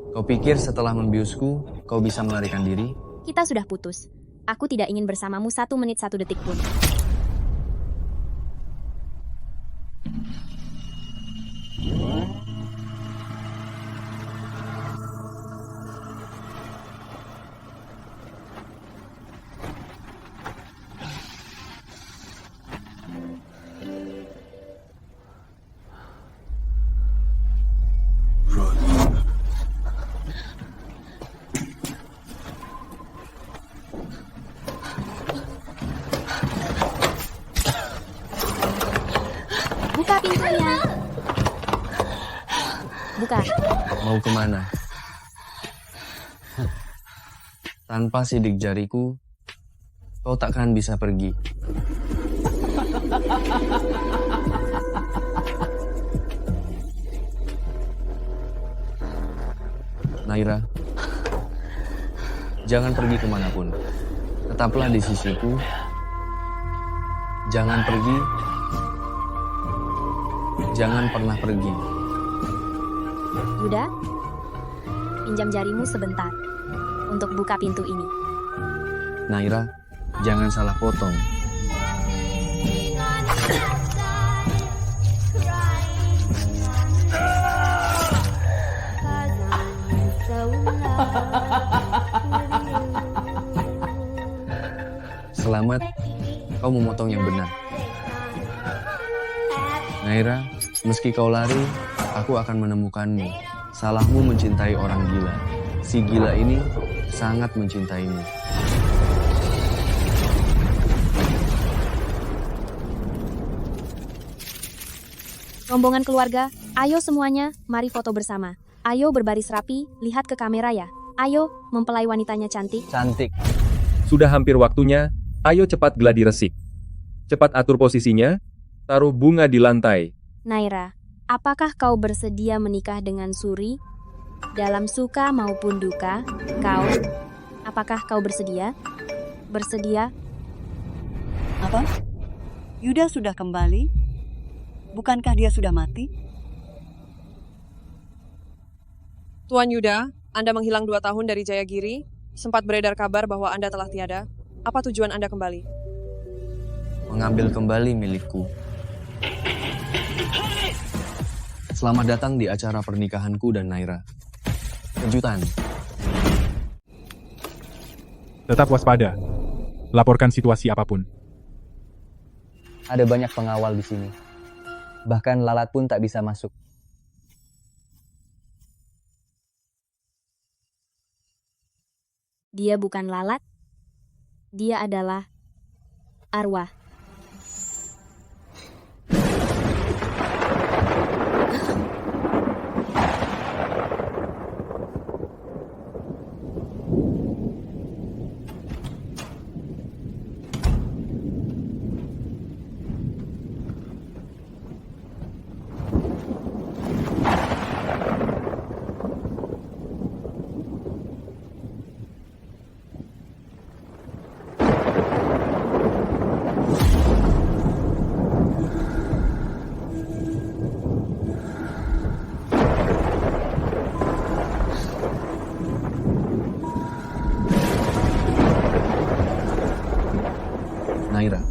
Kau pikir setelah membiusku, kau bisa melarikan diri? Kita sudah putus. Aku tidak ingin bersamamu 1 menit 1 detik pun. Buka pintunya. Buka. Mau kemana? Tanpa sidik jariku, kau takkan bisa pergi. Naira, jangan pergi kemanapun. Tetaplah di sisiku. Jangan pergi. Jangan pernah pergi. Yuda, pinjam jarimu sebentar untuk buka pintu ini. Naira, jangan salah potong. Selamat, kau memotong yang benar. Naira, meski kau lari, aku akan menemukanmu. Salahmu mencintai orang gila. Si gila ini sangat mencintaimu. Rombongan keluarga, ayo semuanya, mari foto bersama. Ayo berbaris rapi, lihat ke kamera ya. Ayo, mempelai wanitanya cantik. Cantik. Sudah hampir waktunya, ayo cepat gladi resik. Cepat atur posisinya, taruh bunga di lantai. Naira, apakah kau bersedia menikah dengan Suri? Dalam suka maupun duka, apakah kau bersedia? Bersedia? Apa? Yuda sudah kembali? Bukankah dia sudah mati? Tuan Yuda, Anda menghilang 2 tahun dari Jayagiri. Sempat beredar kabar bahwa Anda telah tiada. Apa tujuan Anda kembali? Mengambil kembali milikku. Selamat datang di acara pernikahanku dan Naira. Kejutan. Tetap waspada. Laporkan situasi apapun. Ada banyak pengawal di sini. Bahkan lalat pun tak bisa masuk. Dia bukan lalat. Dia adalah arwah. Naira.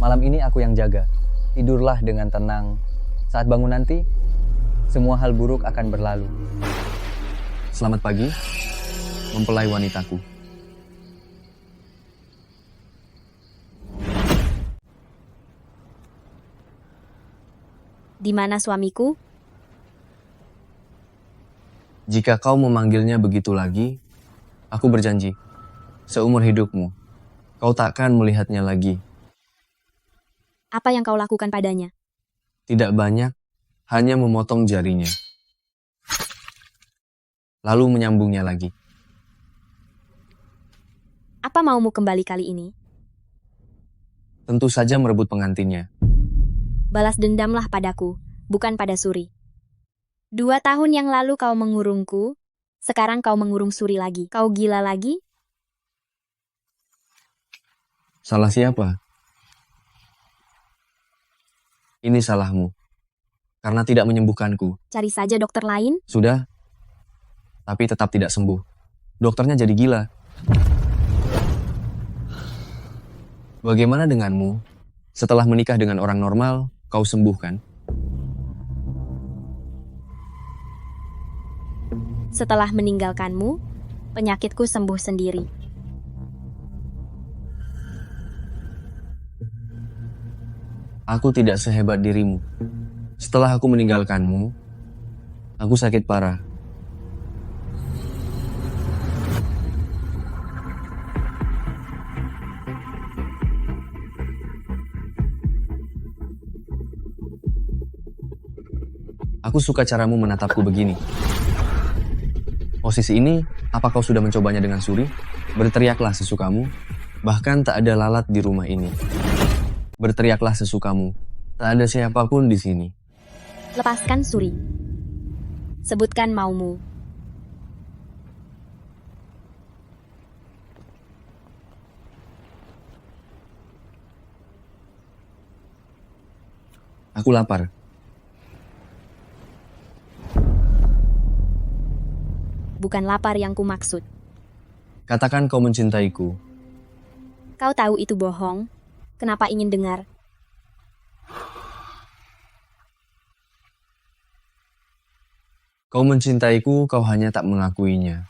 Malam ini aku yang jaga. Tidurlah dengan tenang. Saat bangun nanti, semua hal buruk akan berlalu. Selamat pagi, mempelai wanitaku. Di mana suamiku? Jika kau memanggilnya begitu lagi, aku berjanji, seumur hidupmu, kau takkan melihatnya lagi. Apa yang kau lakukan padanya? Tidak banyak, hanya memotong jarinya, lalu menyambungnya lagi. Apa maumu kembali kali ini? Tentu saja merebut pengantinnya. Balas dendamlah padaku, bukan pada Suri. 2 tahun yang lalu kau mengurungku, sekarang kau mengurung Suri lagi. Kau gila lagi? Salah siapa? Ini salahmu, karena tidak menyembuhkanku. Cari saja dokter lain? Sudah, tapi tetap tidak sembuh. Dokternya jadi gila. Bagaimana denganmu? Setelah menikah dengan orang normal, kau sembuh kan? Setelah meninggalkanmu, penyakitku sembuh sendiri. Aku tidak sehebat dirimu. Setelah aku meninggalkanmu, aku sakit parah. Aku suka caramu menatapku begini. Posisi ini, apa kau sudah mencobanya dengan Suri? Berteriaklah sesukamu, bahkan tak ada lalat di rumah ini. Berteriaklah sesukamu, tak ada siapapun di sini. Lepaskan Suri. Sebutkan maumu. Aku lapar. Bukan lapar yang kumaksud. Katakan kau mencintaiku. Kau tahu itu bohong. Kenapa ingin dengar? Kau mencintaiku, kau hanya tak mengakuinya.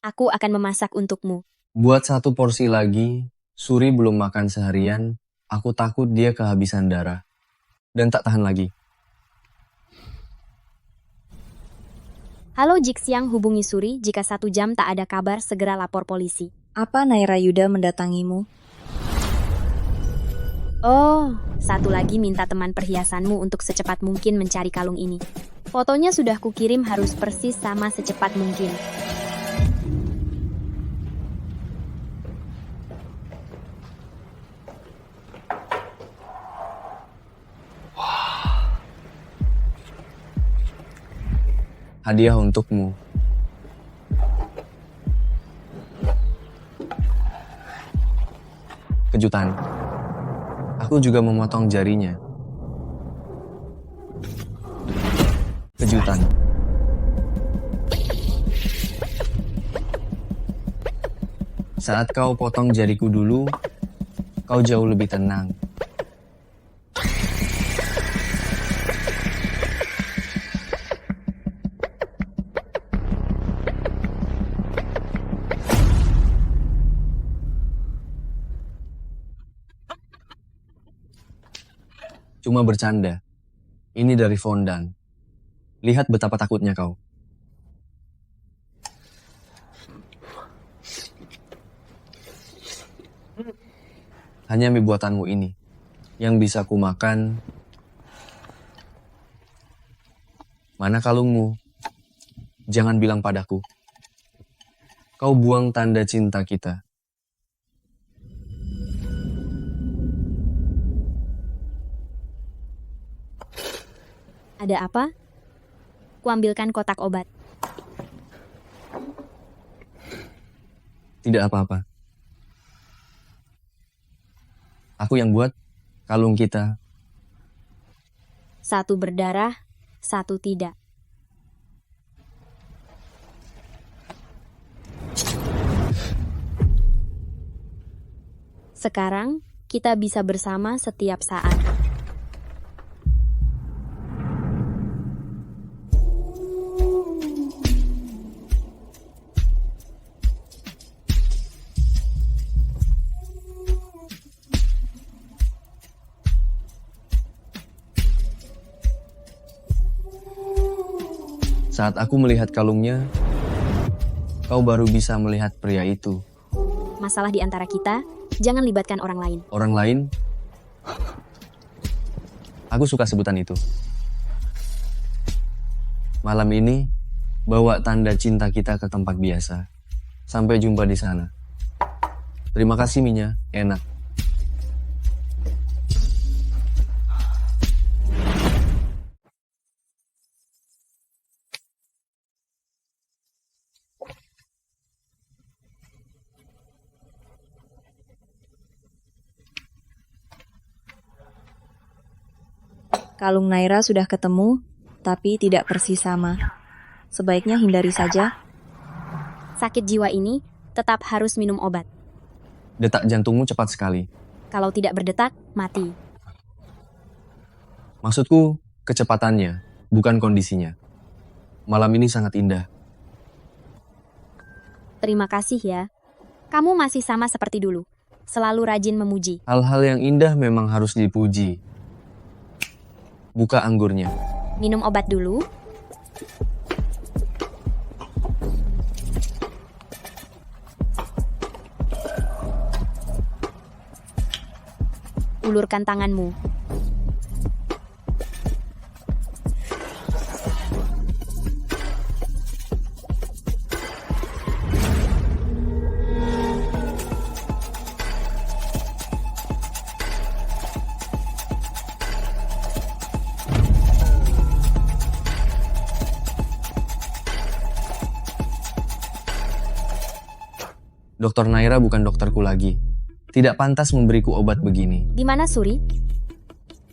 Aku akan memasak untukmu. Buat 1 porsi lagi, Suri belum makan seharian, aku takut dia kehabisan darah. Dan tak tahan lagi. Halo Jixiang, hubungi Suri. Jika 1 jam tak ada kabar, segera lapor polisi. Apa Naira Yuda mendatangimu? Oh, 1 lagi minta teman perhiasanmu untuk secepat mungkin mencari kalung ini. Fotonya sudah kukirim, harus persis sama secepat mungkin. Hadiah untukmu. Kejutan. Aku juga memotong jarinya. Kejutan. Saat kau potong jariku dulu, kau jauh lebih tenang. Cuma bercanda. Ini dari Fondan. Lihat betapa takutnya kau. Hanya mie buatanmu ini yang bisa kumakan. Mana kalungmu? Jangan bilang padaku. Kau buang tanda cinta kita. Ada apa? Kuambilkan kotak obat. Tidak apa-apa. Aku yang buat kalung kita. 1 berdarah, 1 tidak. Sekarang kita bisa bersama setiap saat. Saat aku melihat kalungnya, kau baru bisa melihat pria itu. Masalah di antara kita Jangan libatkan orang lain. Orang lain? Aku suka sebutan itu. Malam ini, bawa tanda cinta kita ke tempat biasa. Sampai jumpa di sana. Terima kasih, Minya. Enak. Kalung Naira sudah ketemu, tapi tidak persis sama. Sebaiknya hindari saja. Sakit jiwa ini tetap harus minum obat. Detak jantungmu cepat sekali. Kalau tidak berdetak, mati. Maksudku, kecepatannya, bukan kondisinya. Malam ini sangat indah. Terima kasih ya. Kamu masih sama seperti dulu. Selalu rajin memuji. Hal-hal yang indah memang harus dipuji. Buka anggurnya. Minum obat dulu. Ulurkan tanganmu. Dokter Naira bukan dokterku lagi. Tidak pantas memberiku obat begini. Di mana Suri?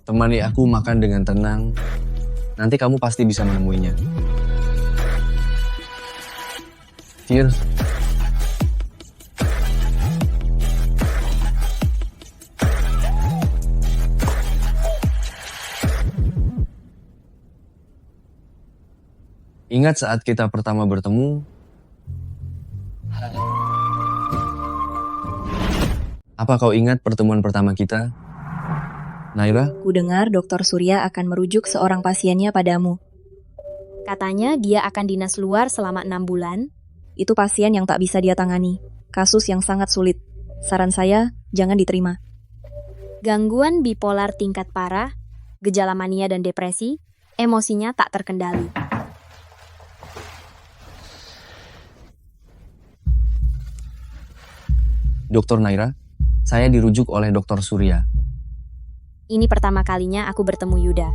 Temani aku makan dengan tenang. Nanti kamu pasti bisa menemuinya. Cheers. Ingat saat kita pertama bertemu? Apa kau ingat pertemuan pertama kita? Naira? Ku dengar Dr. Surya akan merujuk seorang pasiennya padamu. Katanya dia akan dinas luar selama 6 bulan. Itu pasien yang tak bisa dia tangani. Kasus yang sangat sulit. Saran saya, jangan diterima. Gangguan bipolar tingkat parah, gejala mania dan depresi, emosinya tak terkendali. Dokter Naira? Saya dirujuk oleh Dr. Surya. Ini pertama kalinya aku bertemu Yuda.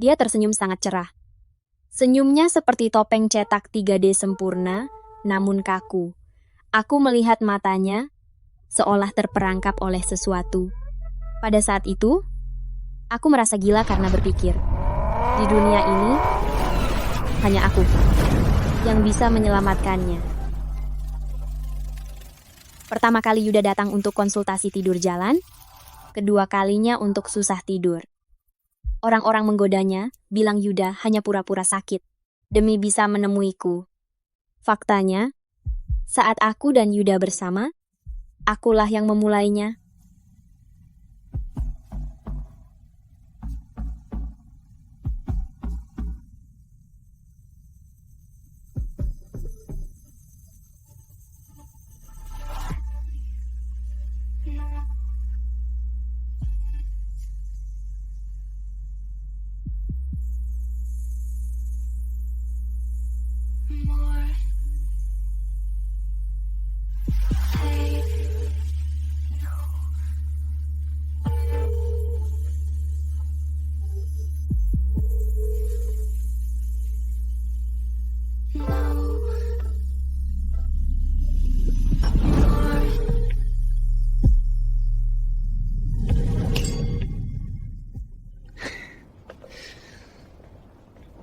Dia tersenyum sangat cerah. Senyumnya seperti topeng cetak 3D sempurna, namun kaku. Aku melihat matanya, seolah terperangkap oleh sesuatu. Pada saat itu, aku merasa gila karena berpikir, di dunia ini, hanya aku yang bisa menyelamatkannya. Pertama kali Yuda datang untuk konsultasi tidur jalan, kedua kalinya untuk susah tidur. Orang-orang menggodanya, bilang Yuda hanya pura-pura sakit, demi bisa menemuiku. Faktanya, saat aku dan Yuda bersama, akulah yang memulainya.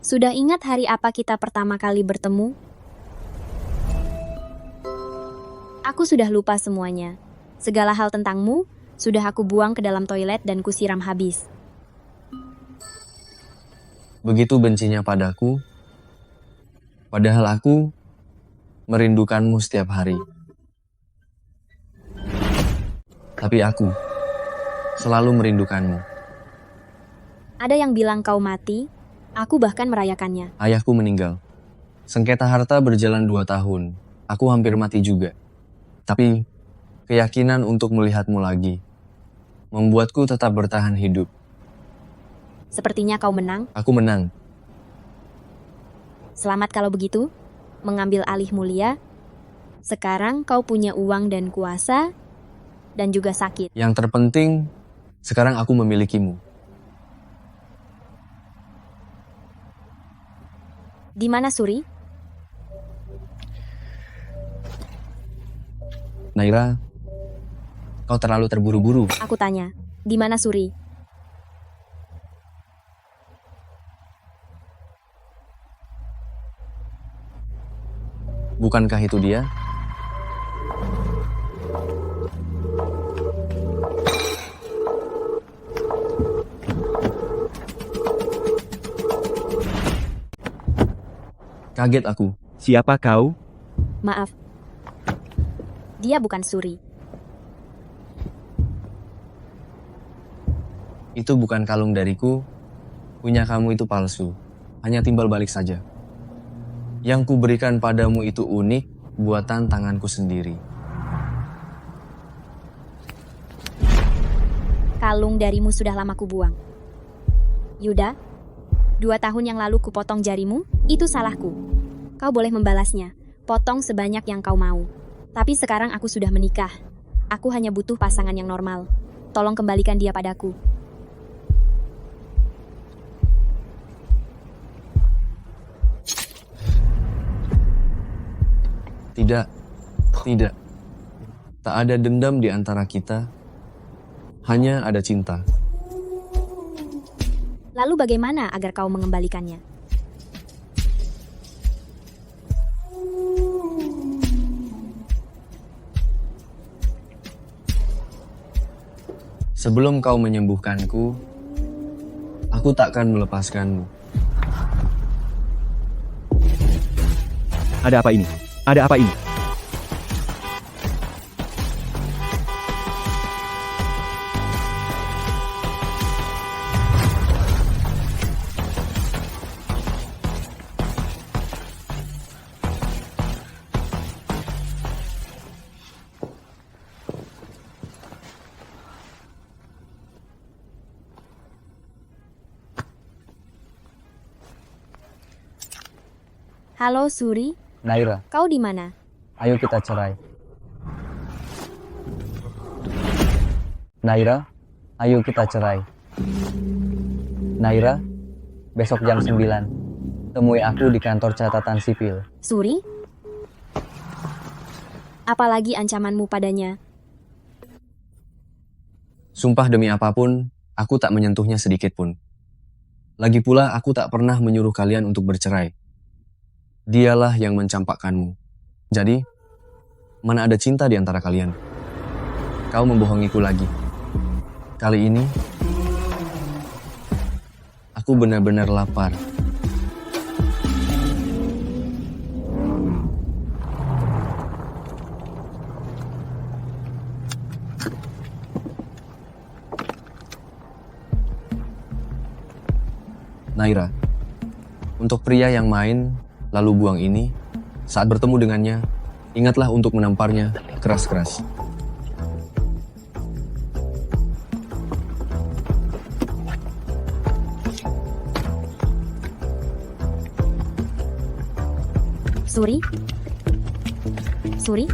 Sudah ingat hari apa kita pertama kali bertemu? Aku sudah lupa semuanya. Segala hal tentangmu sudah aku buang ke dalam toilet dan kusiram habis. Begitu bencinya padaku, padahal aku merindukanmu setiap hari. Tapi aku selalu merindukanmu. Ada yang bilang kau mati, aku bahkan merayakannya. Ayahku meninggal. Sengketa harta berjalan 2 tahun. Aku hampir mati juga. Tapi Keyakinan untuk melihatmu lagi membuatku tetap bertahan hidup. Sepertinya kau menang. Aku menang. Selamat kalau begitu. Mengambil alih mulia. Sekarang kau punya uang dan kuasa, dan juga sakit. Yang terpenting, sekarang aku memilikimu. Di mana Suri? Naira, kau terlalu terburu-buru. Aku tanya, di mana Suri? Bukankah itu dia? Kaget aku. Siapa kau? Maaf. Dia bukan Suri. Itu bukan kalung dariku. Punya kamu itu palsu. Hanya timbal balik saja. Yang kuberikan padamu itu unik, buatan tanganku sendiri. Kalung darimu sudah lama kubuang. Yuda, 2 tahun yang lalu kupotong jarimu, itu salahku. Kau boleh membalasnya, potong sebanyak yang kau mau. Tapi sekarang aku sudah menikah. Aku hanya butuh pasangan yang normal. Tolong kembalikan dia padaku. Tidak, tidak. Tak ada dendam di antara kita. Hanya ada cinta. Lalu bagaimana agar kau mengembalikannya? Sebelum kau menyembuhkanku, aku takkan melepaskanmu. Ada apa ini? Ada apa ini? Halo Suri, Naira, kau di mana? ayo kita cerai. Naira, ayo kita cerai. Naira, besok jam 9. Temui aku di kantor catatan sipil. Suri? Apalagi ancamanmu padanya? Sumpah demi apapun, aku tak menyentuhnya sedikit pun. Lagi pula aku tak pernah menyuruh kalian untuk bercerai. Dialah yang mencampakkanmu. Jadi, mana ada cinta di antara kalian? Kau membohongiku lagi. Kali ini, aku benar-benar lapar. Naira, untuk pria yang main lalu buang ini, saat bertemu dengannya, ingatlah untuk menamparnya keras-keras. Suri? Suri?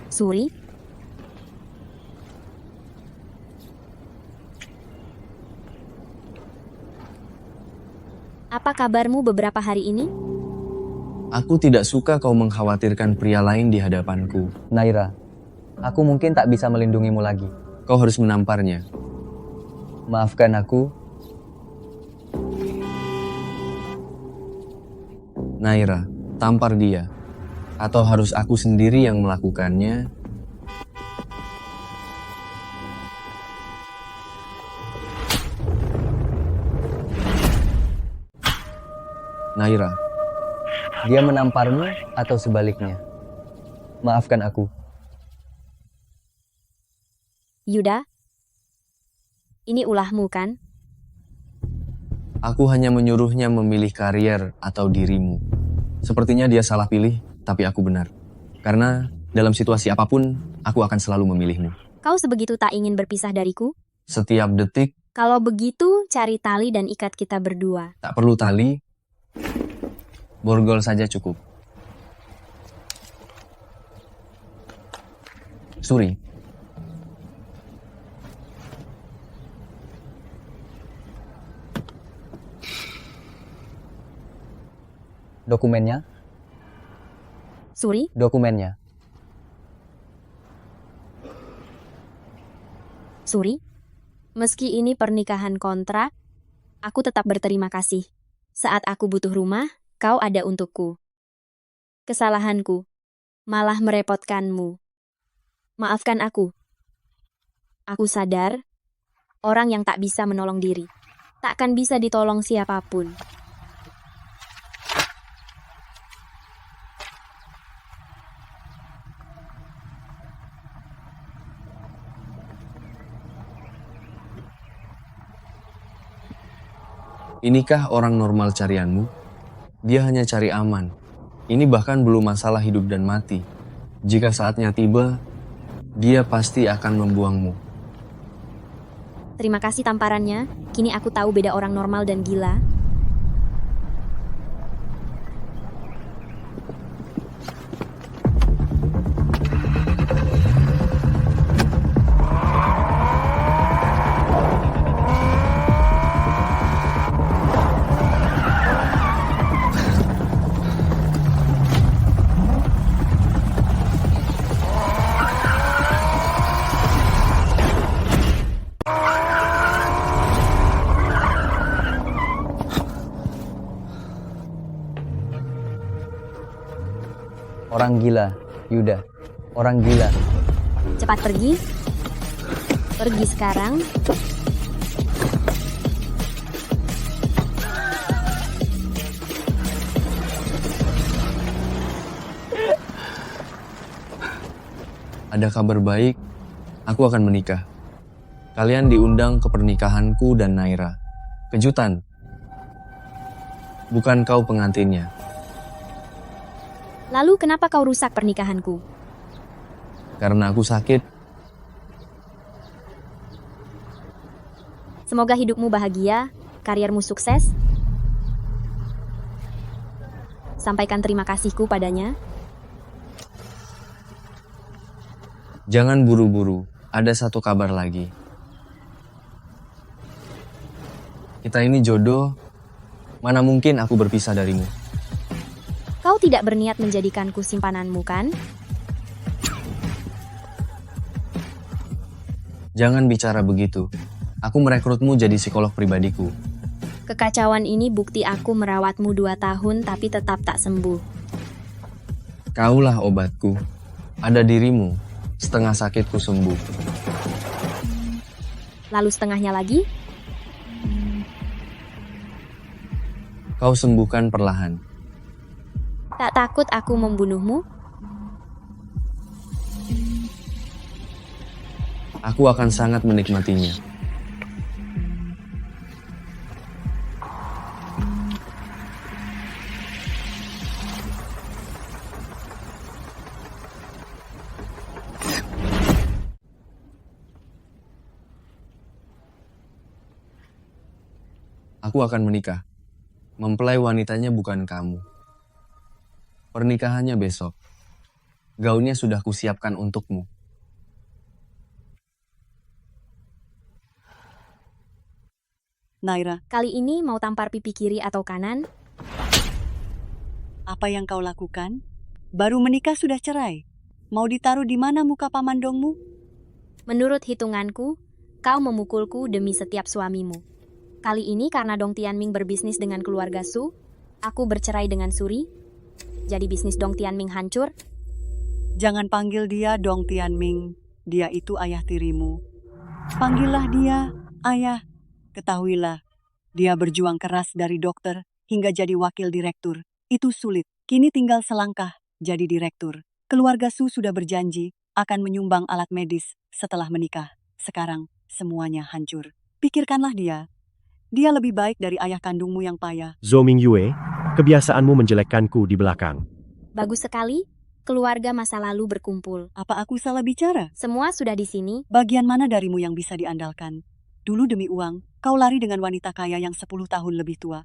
Suri? Apa kabarmu beberapa hari ini? Aku tidak suka kau mengkhawatirkan pria lain di hadapanku. Naira, aku mungkin tak bisa melindungimu lagi. Kau harus menamparnya. Maafkan aku. Naira, tampar dia. Atau harus aku sendiri yang melakukannya? Naira, Dia menamparmu atau sebaliknya. Maafkan aku. Yuda? Ini ulahmu kan? aku hanya menyuruhnya memilih karier atau dirimu. Sepertinya dia salah pilih, tapi aku benar. Karena dalam situasi apapun, aku akan selalu memilihmu. Kau sebegitu tak ingin berpisah dariku? Setiap detik, Kalau begitu, cari tali dan ikat kita berdua. tak perlu tali, borgol saja cukup. Suri, Dokumennya, Suri, dokumennya. Suri, meski ini pernikahan kontrak, aku tetap berterima kasih. Saat aku butuh rumah, kau ada untukku. Kesalahanku, malah merepotkanmu. Maafkan aku. Aku sadar, orang yang tak bisa menolong diri, takkan bisa ditolong siapapun. inikah orang normal carianmu? Dia hanya cari aman. Ini bahkan belum masalah hidup dan mati. Jika saatnya tiba, dia pasti akan membuangmu. Terima kasih tamparannya, kini aku tahu beda orang normal dan gila. Orang gila, Yuda. Orang gila. Cepat pergi. Pergi sekarang. Ada kabar baik, aku akan menikah. Kalian diundang ke pernikahanku dan Naira. Kejutan. Bukan kau pengantinnya. Lalu kenapa kau rusak pernikahanku? Karena aku sakit. Semoga hidupmu bahagia, kariermu sukses. Sampaikan terima kasihku padanya. Jangan buru-buru, ada satu kabar lagi. Kita ini jodoh, mana mungkin aku berpisah darimu. Kau tidak berniat menjadikanku simpananmu, kan? Jangan bicara begitu. Aku merekrutmu jadi psikolog pribadiku. Kekacauan ini bukti aku merawatmu 2 tahun tapi tetap tak sembuh. Kaulah obatku. Ada dirimu, setengah sakitku sembuh. Lalu setengahnya lagi? Kau sembuhkan perlahan. Tak takut aku membunuhmu? Aku akan sangat menikmatinya. Aku akan menikah. Mempelai wanitanya bukan kamu. Pernikahannya besok. Gaunnya sudah kusiapkan untukmu. Naira, Kali ini mau tampar pipi kiri atau kanan? apa yang kau lakukan? Baru menikah sudah cerai. Mau ditaruh di mana muka paman dongmu? Menurut hitunganku, kau memukulku demi setiap suamimu. Kali ini karena Dong Tianming berbisnis dengan keluarga Su, aku bercerai dengan Suri. Jadi bisnis Dong Tianming hancur. Jangan panggil dia Dong Tianming. Dia itu ayah tirimu. Panggillah dia ayah. Ketahuilah, dia berjuang keras dari dokter hingga jadi wakil direktur. Itu sulit. Kini tinggal selangkah jadi direktur. Keluarga Su sudah berjanji akan menyumbang alat medis setelah menikah. Sekarang semuanya hancur. Pikirkanlah dia. Dia lebih baik dari ayah kandungmu yang payah. Zhou Mingyue, kebiasaanmu menjelekkanku di belakang. Bagus sekali. keluarga masa lalu berkumpul. Apa aku salah bicara? Semua sudah di sini. Bagian mana darimu yang bisa diandalkan? Dulu demi uang, kau lari dengan wanita kaya yang 10 tahun lebih tua.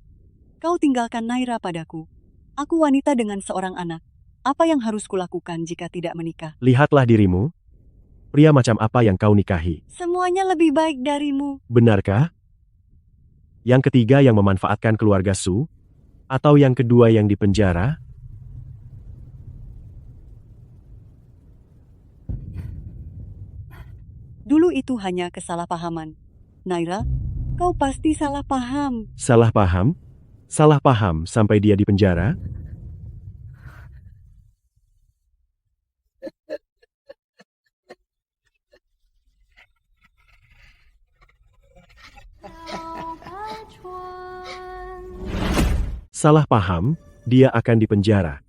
Kau tinggalkan Naira padaku. Aku wanita dengan seorang anak. Apa yang harus kulakukan jika tidak menikah? Lihatlah dirimu. Pria macam apa yang kau nikahi? Semuanya lebih baik darimu. Benarkah? Yang ketiga yang memanfaatkan keluarga Su? Atau yang kedua yang dipenjara? Dulu itu hanya kesalahpahaman. Naira, kau pasti salah paham. Salah paham? Salah paham sampai dia dipenjara? Salah paham, dia akan dipenjara.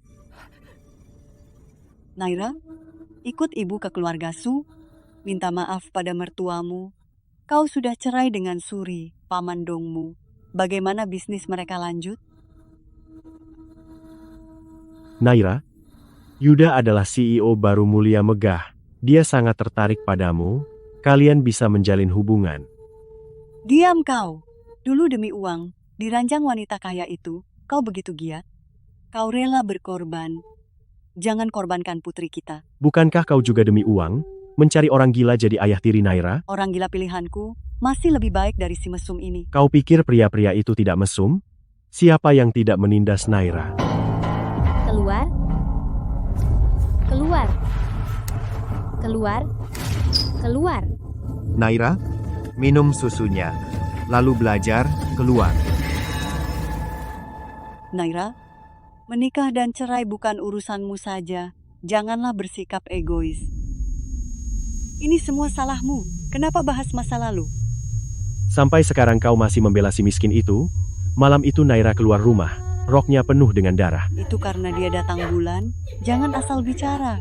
Naira, ikut ibu ke keluarga Su. Minta maaf pada mertuamu. Kau sudah cerai dengan Suri, paman dongmu. Bagaimana bisnis mereka lanjut? Naira, Yuda adalah CEO baru Mulia Megah. Dia sangat tertarik padamu. Kalian bisa menjalin hubungan. Diam kau. Dulu demi uang, di ranjang wanita kaya itu, kau begitu giat. Kau rela berkorban. Jangan korbankan putri kita. Bukankah kau juga demi uang, mencari orang gila jadi ayah tiri Naira? Orang gila pilihanku masih lebih baik dari si mesum ini. Kau pikir pria-pria itu tidak mesum? Siapa yang tidak menindas Naira? Keluar. Keluar. Keluar. Keluar. Naira, minum susunya, lalu belajar, keluar. Naira, menikah dan cerai bukan urusanmu saja. Janganlah bersikap egois. Ini semua salahmu. Kenapa bahas masa lalu? Sampai sekarang kau masih membela si miskin itu? Malam itu Naira keluar rumah, roknya penuh dengan darah. Itu karena dia datang bulan. Jangan asal bicara.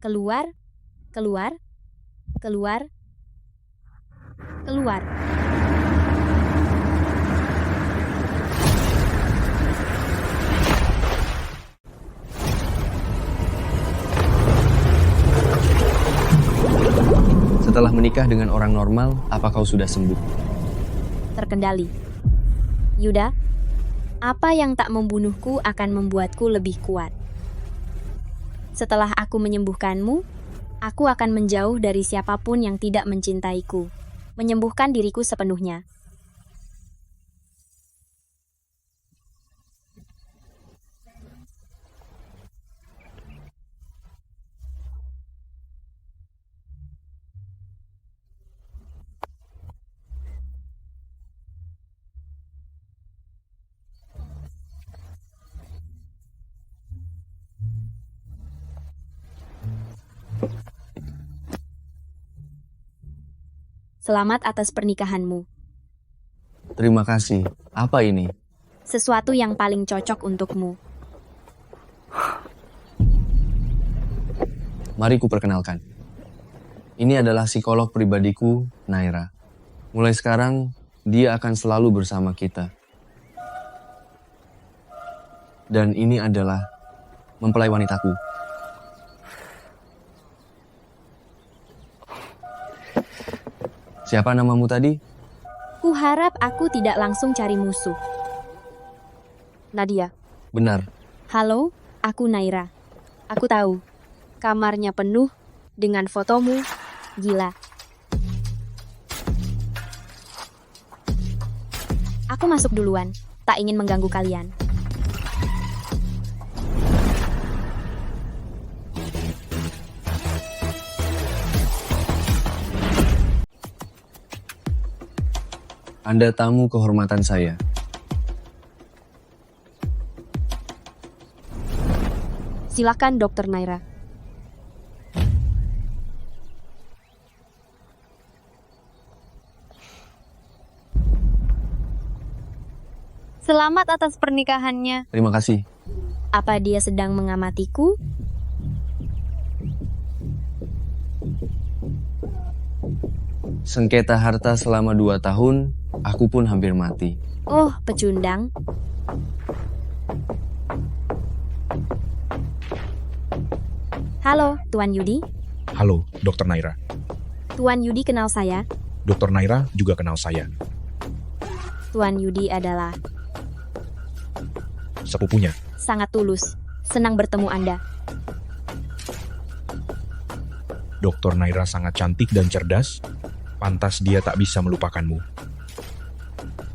Keluar. Keluar. Keluar. Keluar. Setelah menikah dengan orang normal, apa kau sudah sembuh? Terkendali. Yuda, apa yang tak membunuhku akan membuatku lebih kuat. Setelah aku menyembuhkanmu, aku akan menjauh dari siapapun yang tidak mencintaiku, menyembuhkan diriku sepenuhnya. Selamat atas pernikahanmu. Terima kasih. Apa ini? Sesuatu yang paling cocok untukmu. Mari kuperkenalkan. Ini adalah psikolog pribadiku, Naira. Mulai sekarang, dia akan selalu bersama kita. Dan ini adalah mempelai wanitaku. Siapa namamu tadi? Kuharap aku tidak langsung cari musuh. Nadia. Benar. Halo, aku Naira. Aku tahu, kamarnya penuh dengan fotomu. Gila. Aku masuk duluan, tak ingin mengganggu kalian. Anda tamu kehormatan saya. Silakan, Dr. Naira. Selamat atas pernikahannya. Terima kasih. Apa dia sedang mengamatiku? Sengketa harta selama 2 tahun, aku pun hampir mati. Oh, pecundang. Halo, Tuan Yudi. Halo, Dr. Naira. Tuan Yudi kenal saya. Dr. Naira juga kenal saya. Tuan Yudi adalah Sepupunya. sangat tulus. Senang bertemu Anda. Dr. Naira sangat cantik dan cerdas. Pantas dia tak bisa melupakanmu.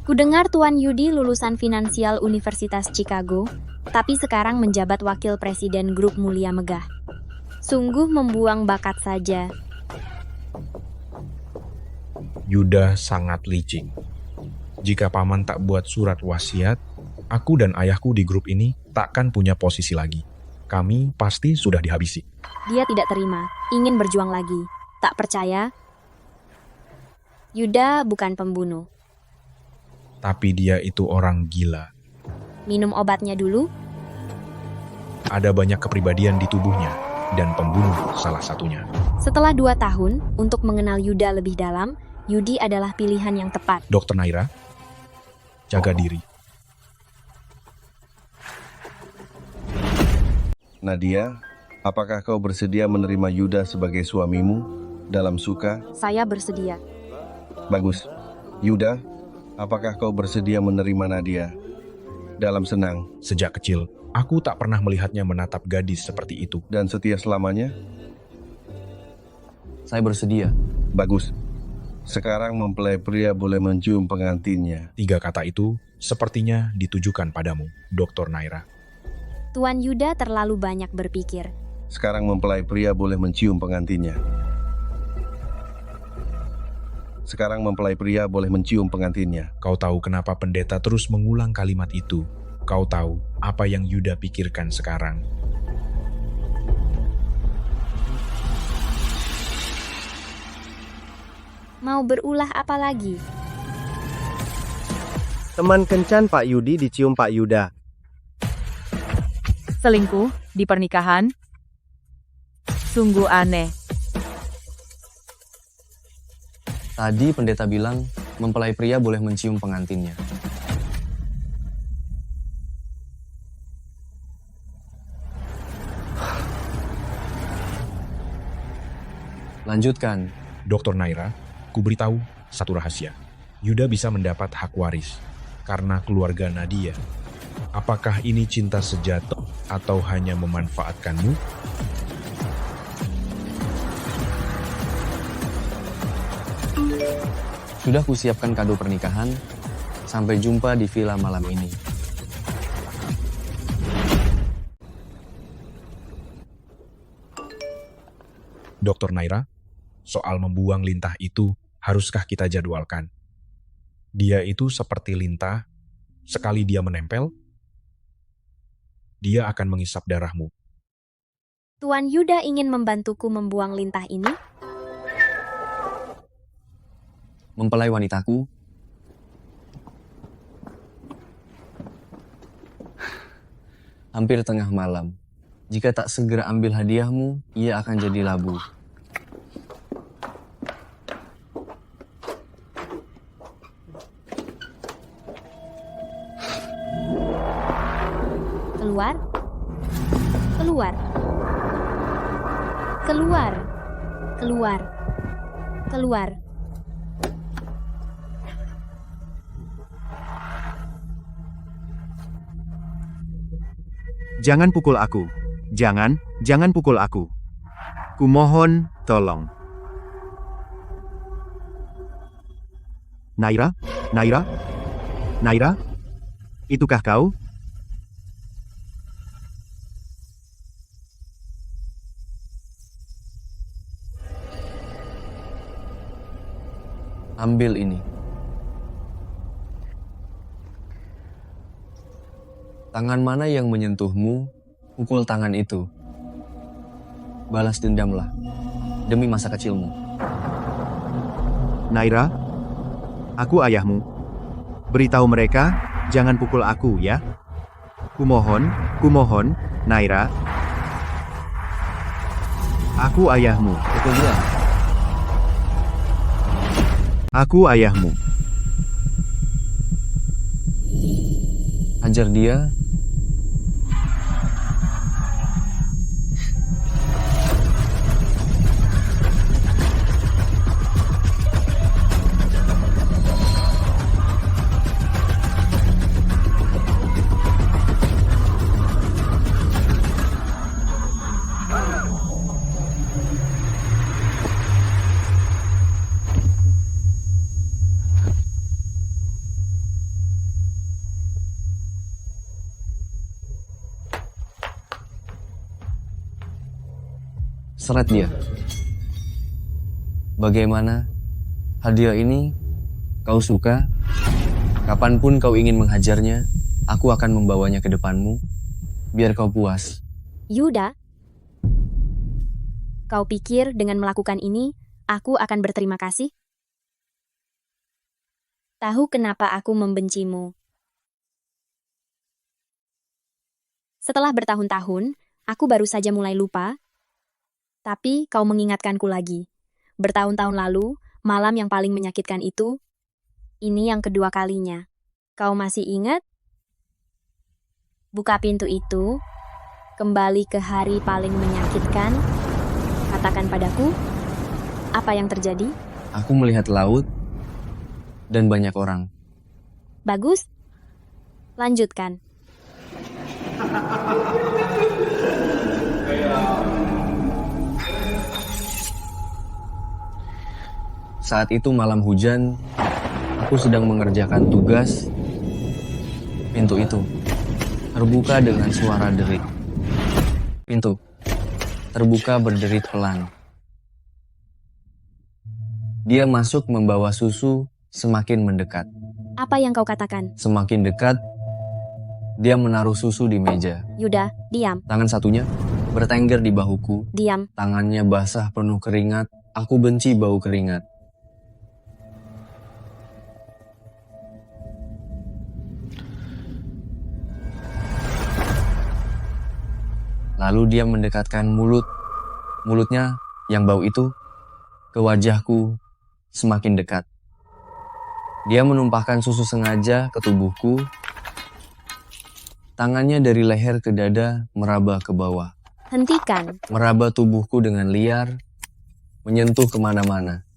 Kudengar Tuan Yudi lulusan finansial Universitas Chicago, tapi sekarang menjabat wakil presiden grup Mulia Megah. Sungguh membuang bakat saja. Yuda sangat licik. Jika paman tak buat surat wasiat, aku dan ayahku di grup ini takkan punya posisi lagi. Kami pasti sudah dihabisi. Dia tidak terima, ingin berjuang lagi. Tak percaya? Yuda bukan pembunuh. Tapi dia itu orang gila. Minum obatnya dulu. Ada banyak kepribadian di tubuhnya, dan pembunuh salah satunya. Setelah 2 tahun, untuk mengenal Yuda lebih dalam, Yudi adalah pilihan yang tepat. Dr. Naira, jaga diri. Nadia, apakah kau bersedia menerima Yuda sebagai suamimu dalam suka? Saya bersedia. Bagus. Yuda, apakah kau bersedia menerima Nadia dalam senang? Sejak kecil, aku tak pernah melihatnya menatap gadis seperti itu. Dan setia selamanya? Saya bersedia. Bagus. Sekarang mempelai pria boleh mencium pengantinnya. 3 kata itu sepertinya ditujukan padamu, Dr. Naira. Tuan Yuda terlalu banyak berpikir. Sekarang mempelai pria boleh mencium pengantinnya. Sekarang mempelai pria boleh mencium pengantinnya. Kau tahu kenapa pendeta terus mengulang kalimat itu? Kau tahu apa yang Yuda pikirkan sekarang? Mau berulah apa lagi? Teman kencan Pak Yudi dicium Pak Yuda. Selingkuh di pernikahan? Sungguh aneh. Tadi pendeta bilang mempelai pria boleh mencium pengantinnya. Lanjutkan. Dr. Naira, ku beritahu satu rahasia. Yuda bisa mendapat hak waris karena keluarga Nadia. Apakah ini cinta sejati atau hanya memanfaatkanmu? Sudah kusiapkan kado pernikahan. Sampai jumpa di villa malam ini. Dr. Naira, soal membuang lintah itu haruskah kita jadwalkan? Dia itu seperti lintah, sekali dia menempel, dia akan mengisap darahmu. Tuan Yuda ingin membantuku membuang lintah ini? Mempelai wanitaku, hampir tengah malam. Jika tak segera ambil hadiahmu, ia akan jadi labu. Keluar. Keluar. Keluar. Keluar. Keluar. Jangan pukul aku. Jangan pukul aku. Kumohon, tolong. Naira? Naira? Naira? Itukah kau? Ambil ini. Tangan mana yang menyentuhmu, pukul tangan itu. Balas dendamlah, demi masa kecilmu. Naira? Aku ayahmu. Beritahu mereka, jangan pukul aku ya. Kumohon, Naira. Aku ayahmu. Pukul dia. Aku ayahmu. Hajar dia. Seret dia. Bagaimana? Hadiah ini kau suka? Kapanpun kau ingin menghajarnya, aku akan membawanya ke depanmu, biar kau puas. Yuda, kau pikir dengan melakukan ini, aku akan berterima kasih? Tahu kenapa aku membencimu? Setelah bertahun-tahun, aku baru saja mulai lupa. Tapi kau mengingatkanku lagi. Bertahun-tahun lalu, malam yang paling menyakitkan itu, ini yang kedua kalinya. Kau masih ingat? Buka pintu itu, kembali ke hari paling menyakitkan. Katakan padaku, apa yang terjadi? Aku melihat laut dan banyak orang. Bagus. Lanjutkan. Saat itu malam hujan, aku sedang mengerjakan tugas. Pintu itu terbuka dengan suara derit. Pintu terbuka berderit pelan. Dia masuk membawa susu semakin mendekat. Apa yang kau katakan? Semakin dekat, dia menaruh susu di meja. Yuda, diam. Tangan satunya bertengger di bahuku. Diam. Tangannya basah penuh keringat. Aku benci bau keringat. Lalu dia mendekatkan mulutnya yang bau itu ke wajahku semakin dekat. Dia menumpahkan susu sengaja ke tubuhku. Tangannya dari leher ke dada meraba ke bawah. Hentikan. Meraba tubuhku dengan liar, menyentuh kemana-mana.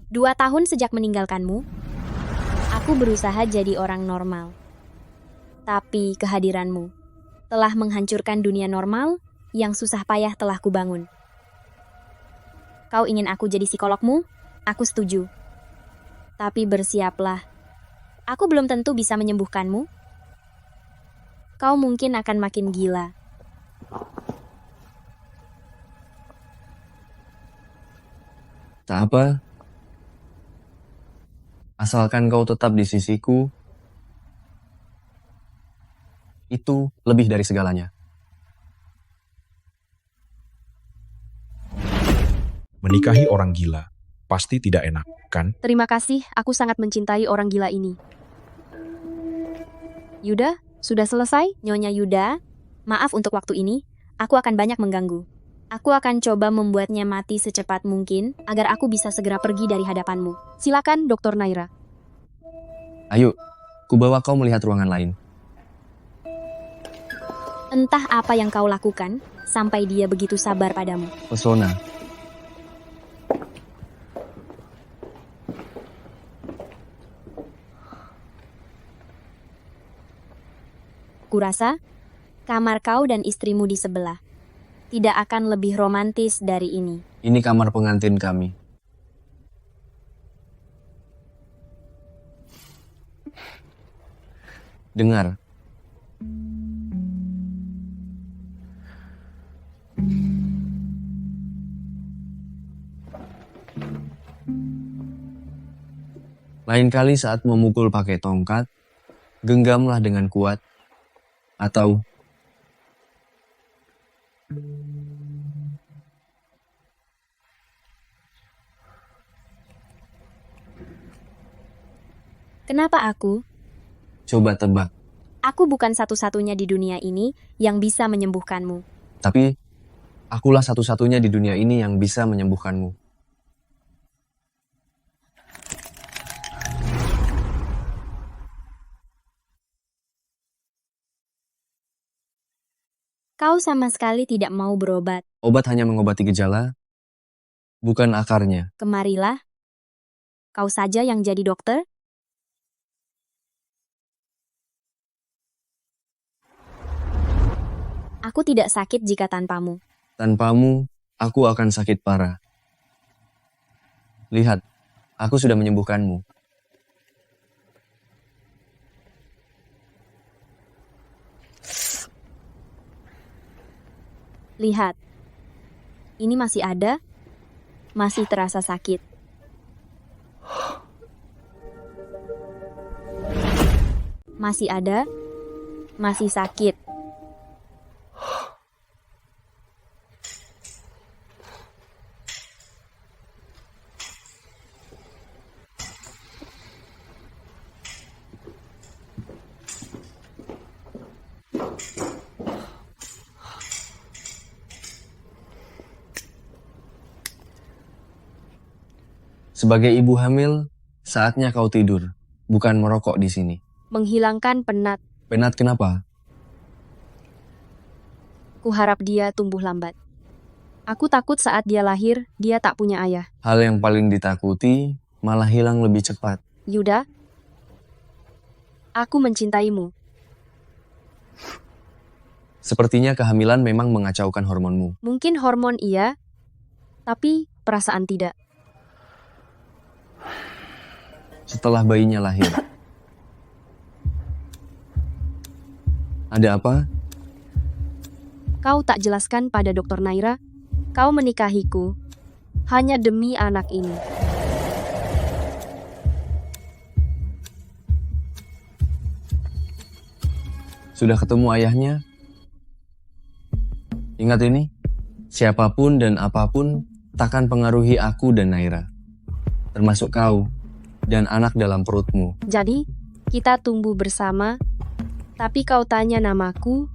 Dua tahun sejak meninggalkanmu, aku berusaha jadi orang normal. Tapi kehadiranmu telah menghancurkan dunia normal yang susah payah telah kubangun. Kau ingin aku jadi psikologmu? Aku setuju. Tapi bersiaplah. Aku belum tentu bisa menyembuhkanmu. Kau mungkin akan makin gila. Tak apa. Asalkan kau tetap di sisiku, itu lebih dari segalanya. Menikahi orang gila pasti tidak enak, kan? Terima kasih, aku sangat mencintai orang gila ini. Yuda, sudah selesai, Nyonya Yuda? Maaf untuk waktu ini, aku akan banyak mengganggu. Aku akan coba membuatnya mati secepat mungkin, agar aku bisa segera pergi dari hadapanmu. Silakan, Dr. Naira. Ayo, kubawa kau melihat ruangan lain. Entah apa yang kau lakukan, sampai dia begitu sabar padamu. Pesona. Kurasa, kamar kau dan istrimu di sebelah tidak akan lebih romantis dari ini. Ini kamar pengantin kami. Dengar. Lain kali saat memukul pakai tongkat, genggamlah dengan kuat. Atau Kenapa aku? Coba tebak. Aku bukan satu-satunya di dunia ini yang bisa menyembuhkanmu. Tapi, akulah satu-satunya di dunia ini yang bisa menyembuhkanmu. Kau sama sekali tidak mau berobat. Obat hanya mengobati gejala, bukan akarnya. Kemarilah. Kau saja yang jadi dokter? Aku tidak sakit jika tanpamu. Tanpamu, aku akan sakit parah. Lihat, aku sudah menyembuhkanmu. Lihat. Ini masih ada, masih terasa sakit. Masih ada, masih sakit. Sebagai ibu hamil, saatnya kau tidur, bukan merokok di sini. Menghilangkan penat. Penat kenapa? Kuharap dia tumbuh lambat. Aku takut saat dia lahir, dia tak punya ayah. Hal yang paling ditakuti malah hilang lebih cepat. Yuda, aku mencintaimu. Sepertinya kehamilan memang mengacaukan hormonmu. Mungkin hormon iya, tapi perasaan tidak. Setelah bayinya lahir. Ada apa? Kau tak jelaskan pada Dr. Naira, kau menikahiku hanya demi anak ini. Sudah ketemu ayahnya? Ingat ini, siapapun dan apapun takkan pengaruhi aku dan Naira. Termasuk kau dan anak dalam perutmu. Jadi, kita tumbuh bersama, tapi kau tanya namaku?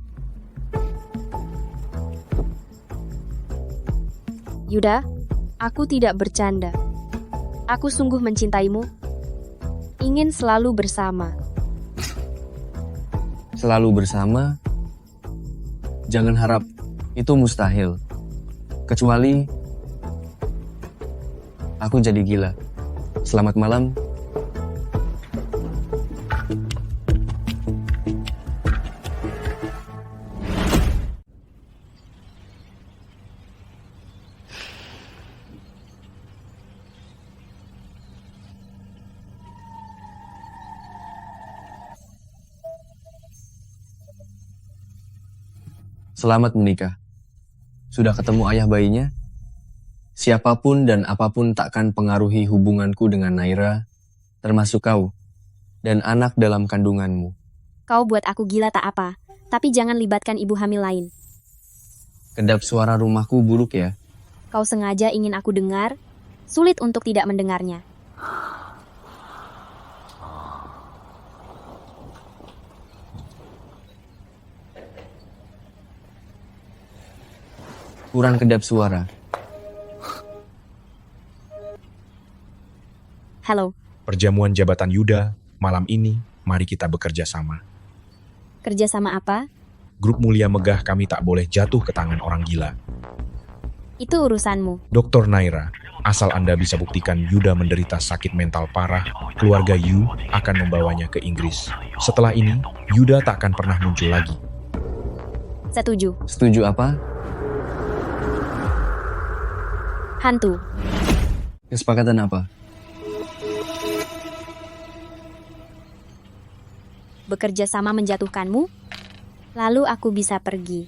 Yuda, aku tidak bercanda. Aku sungguh mencintaimu. Ingin selalu bersama. Selalu bersama? Jangan harap, itu mustahil. Kecuali aku jadi gila. Selamat malam. Selamat menikah. Sudah ketemu ayah bayinya? Siapapun dan apapun takkan pengaruhi hubunganku dengan Naira, termasuk kau, dan anak dalam kandunganmu. Kau buat aku gila tak apa, tapi jangan libatkan ibu hamil lain. Kedap suara rumahku buruk ya? Kau sengaja ingin aku dengar, sulit untuk tidak mendengarnya. Kurang kedap suara. Halo, Perjamuan jabatan Yuda, malam ini, mari kita bekerja sama. kerja sama apa? Grup Mulia Megah kami tak boleh jatuh ke tangan orang gila. Itu urusanmu. Dr. Naira, asal Anda bisa buktikan Yuda menderita sakit mental parah, keluarga Yu akan membawanya ke Inggris. Setelah ini, Yuda tak akan pernah muncul lagi. Setuju. Setuju apa? Hantu. Kesepakatan apa? Bekerja sama menjatuhkanmu, lalu aku bisa pergi.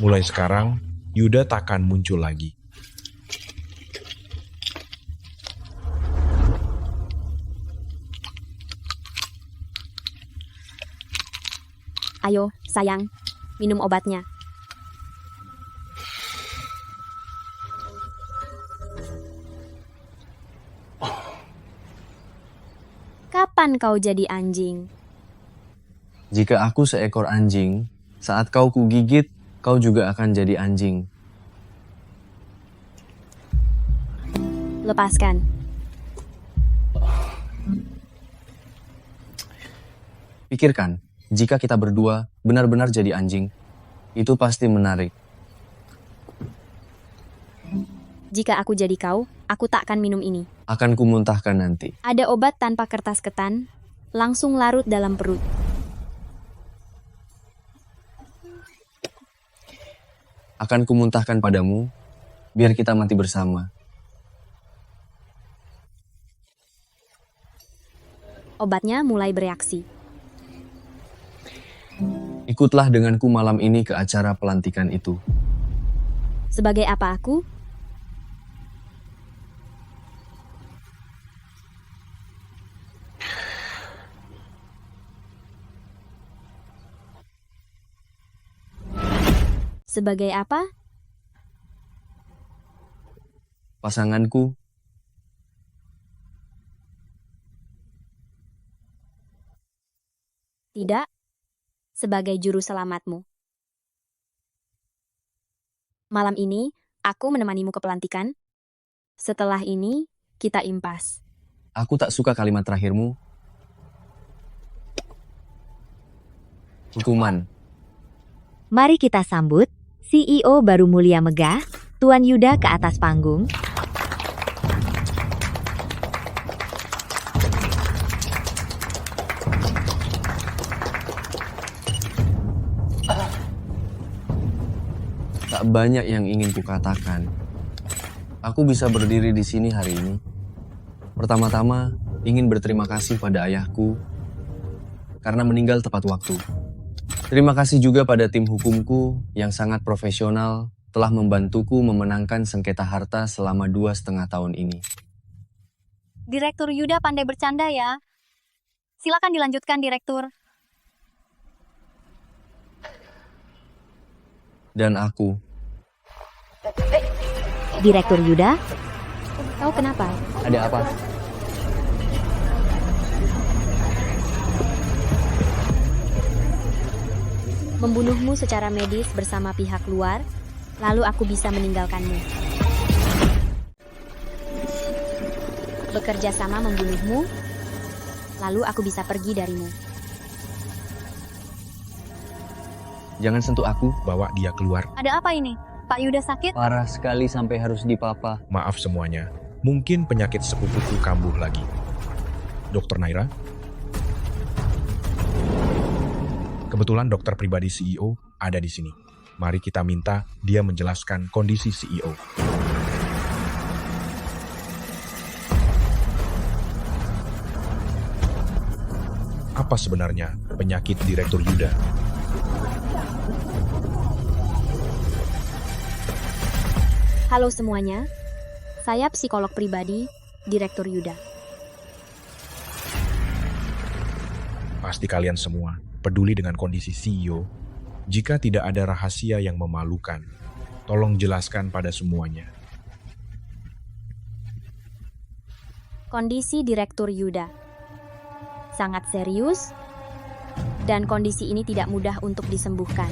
Mulai sekarang, Yuda tak akan muncul lagi. Ayo, sayang, minum obatnya. Kapan kau jadi anjing? Jika aku seekor anjing, saat kau kugigit, kau juga akan jadi anjing. Lepaskan. Pikirkan, jika kita berdua benar-benar jadi anjing, itu pasti menarik. Jika aku jadi kau, aku tak akan minum ini. Akan kumuntahkan nanti. Ada obat tanpa kertas ketan, langsung larut dalam perut. Akan kumuntahkan padamu, biar kita mati bersama. Obatnya mulai bereaksi. Ikutlah denganku malam ini ke acara pelantikan itu. Sebagai apa aku? Sebagai apa? Pasanganku. Tidak. Sebagai juru selamatmu. Malam ini, aku menemanimu ke pelantikan. Setelah ini, kita impas. Aku tak suka kalimat terakhirmu. Hukuman. Mari kita sambut CEO baru Mulia Megah, Tuan Yuda ke atas panggung. Tak banyak yang ingin kukatakan. Aku bisa berdiri di sini hari ini. Pertama-tama, ingin berterima kasih pada ayahku karena meninggal tepat waktu. Terima kasih juga pada tim hukumku yang sangat profesional telah membantuku memenangkan sengketa harta selama 2,5 tahun ini. Direktur Yuda pandai bercanda ya. Silakan dilanjutkan, Direktur. Dan aku. Direktur Yuda? Kau kenapa? Ada apa? Membunuhmu secara medis bersama pihak luar, lalu aku bisa meninggalkanmu. Bekerja sama membunuhmu, lalu aku bisa pergi darimu. Jangan sentuh aku. Bawa dia keluar. Ada apa ini? Pak Yuda sakit? Parah sekali sampai harus dipapa. Maaf semuanya. Mungkin penyakit sepupuku kambuh lagi. Dokter Naira? Kebetulan dokter pribadi CEO ada di sini. Mari kita minta dia menjelaskan kondisi CEO. Apa sebenarnya penyakit Direktur Yuda? Halo semuanya, saya psikolog pribadi, Direktur Yuda. Pasti kalian semua peduli dengan kondisi CEO. Jika tidak ada rahasia yang memalukan, tolong jelaskan pada semuanya. Kondisi Direktur Yuda sangat serius, dan kondisi ini tidak mudah untuk disembuhkan.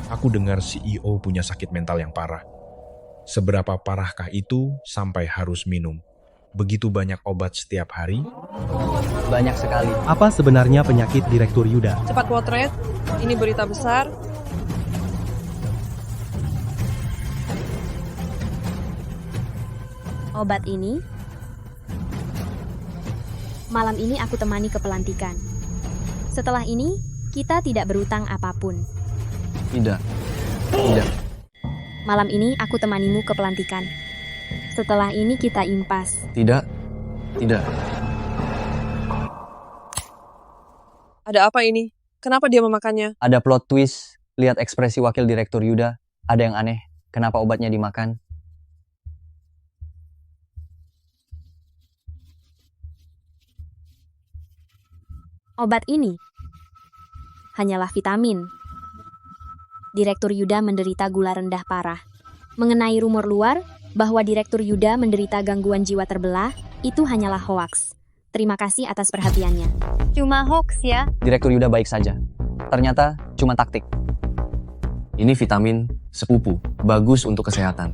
Aku dengar CEO punya sakit mental yang parah. Seberapa parahkah itu sampai harus minum begitu banyak obat setiap hari? Banyak sekali. Apa sebenarnya penyakit Direktur Yuda? Cepat potret, ini berita besar. Obat ini, malam ini aku temani ke pelantikan. Setelah ini, kita tidak berutang apapun. Tidak. Tidak. Malam ini aku temanimu ke pelantikan. Setelah ini kita impas. Tidak. Tidak. Ada apa ini? Kenapa dia memakannya? Ada plot twist. Lihat ekspresi wakil Direktur Yuda. Ada yang aneh. Kenapa obatnya dimakan? Obat ini hanyalah vitamin. Direktur Yuda menderita gula rendah parah. Mengenai rumor luar bahwa Direktur Yuda menderita gangguan jiwa terbelah, Itu hanyalah hoaks. Terima kasih atas perhatiannya. Cuma hoax ya. Direktur Yuda baik saja. Ternyata cuma taktik. Ini vitamin sepupu, bagus untuk kesehatan.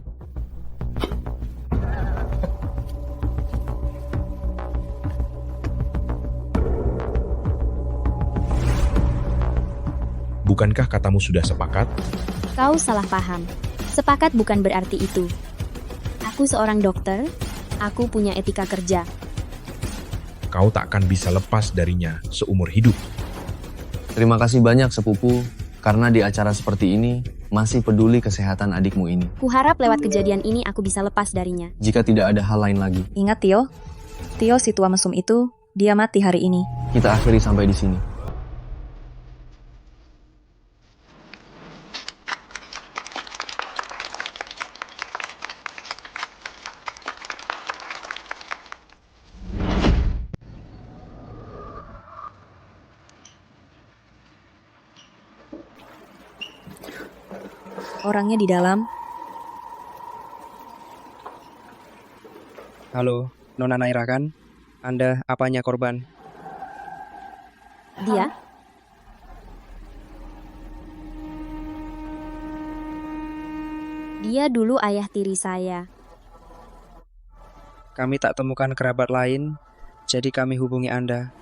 Bukankah katamu sudah sepakat? Kau salah paham. Sepakat bukan berarti itu. Aku seorang dokter, aku punya etika kerja. Kau tak akan bisa lepas darinya seumur hidup. Terima kasih banyak sepupu, karena di acara seperti ini masih peduli kesehatan adikmu ini. Kuharap lewat kejadian ini aku bisa lepas darinya. Jika tidak ada hal lain lagi, Ingat Tio, si tua mesum itu, dia mati hari ini. kita akhiri sampai di sini. Orangnya di dalam. Halo, Nona Naira kan? Anda apanya korban? Dia? Dia dulu ayah tiri saya. Kami tak temukan kerabat lain, jadi kami hubungi Anda.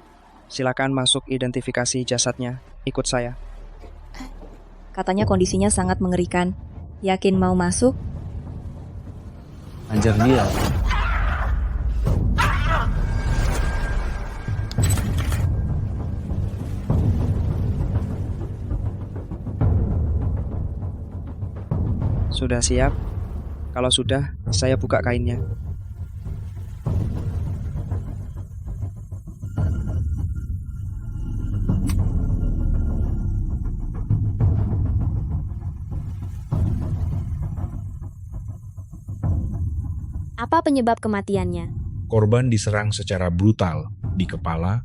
Silakan masuk identifikasi jasadnya. Ikut saya. Katanya kondisinya sangat mengerikan. Yakin mau masuk? Ajar dia. Sudah siap? Kalau sudah, saya buka kainnya. Apa penyebab kematiannya? Korban diserang secara brutal di kepala,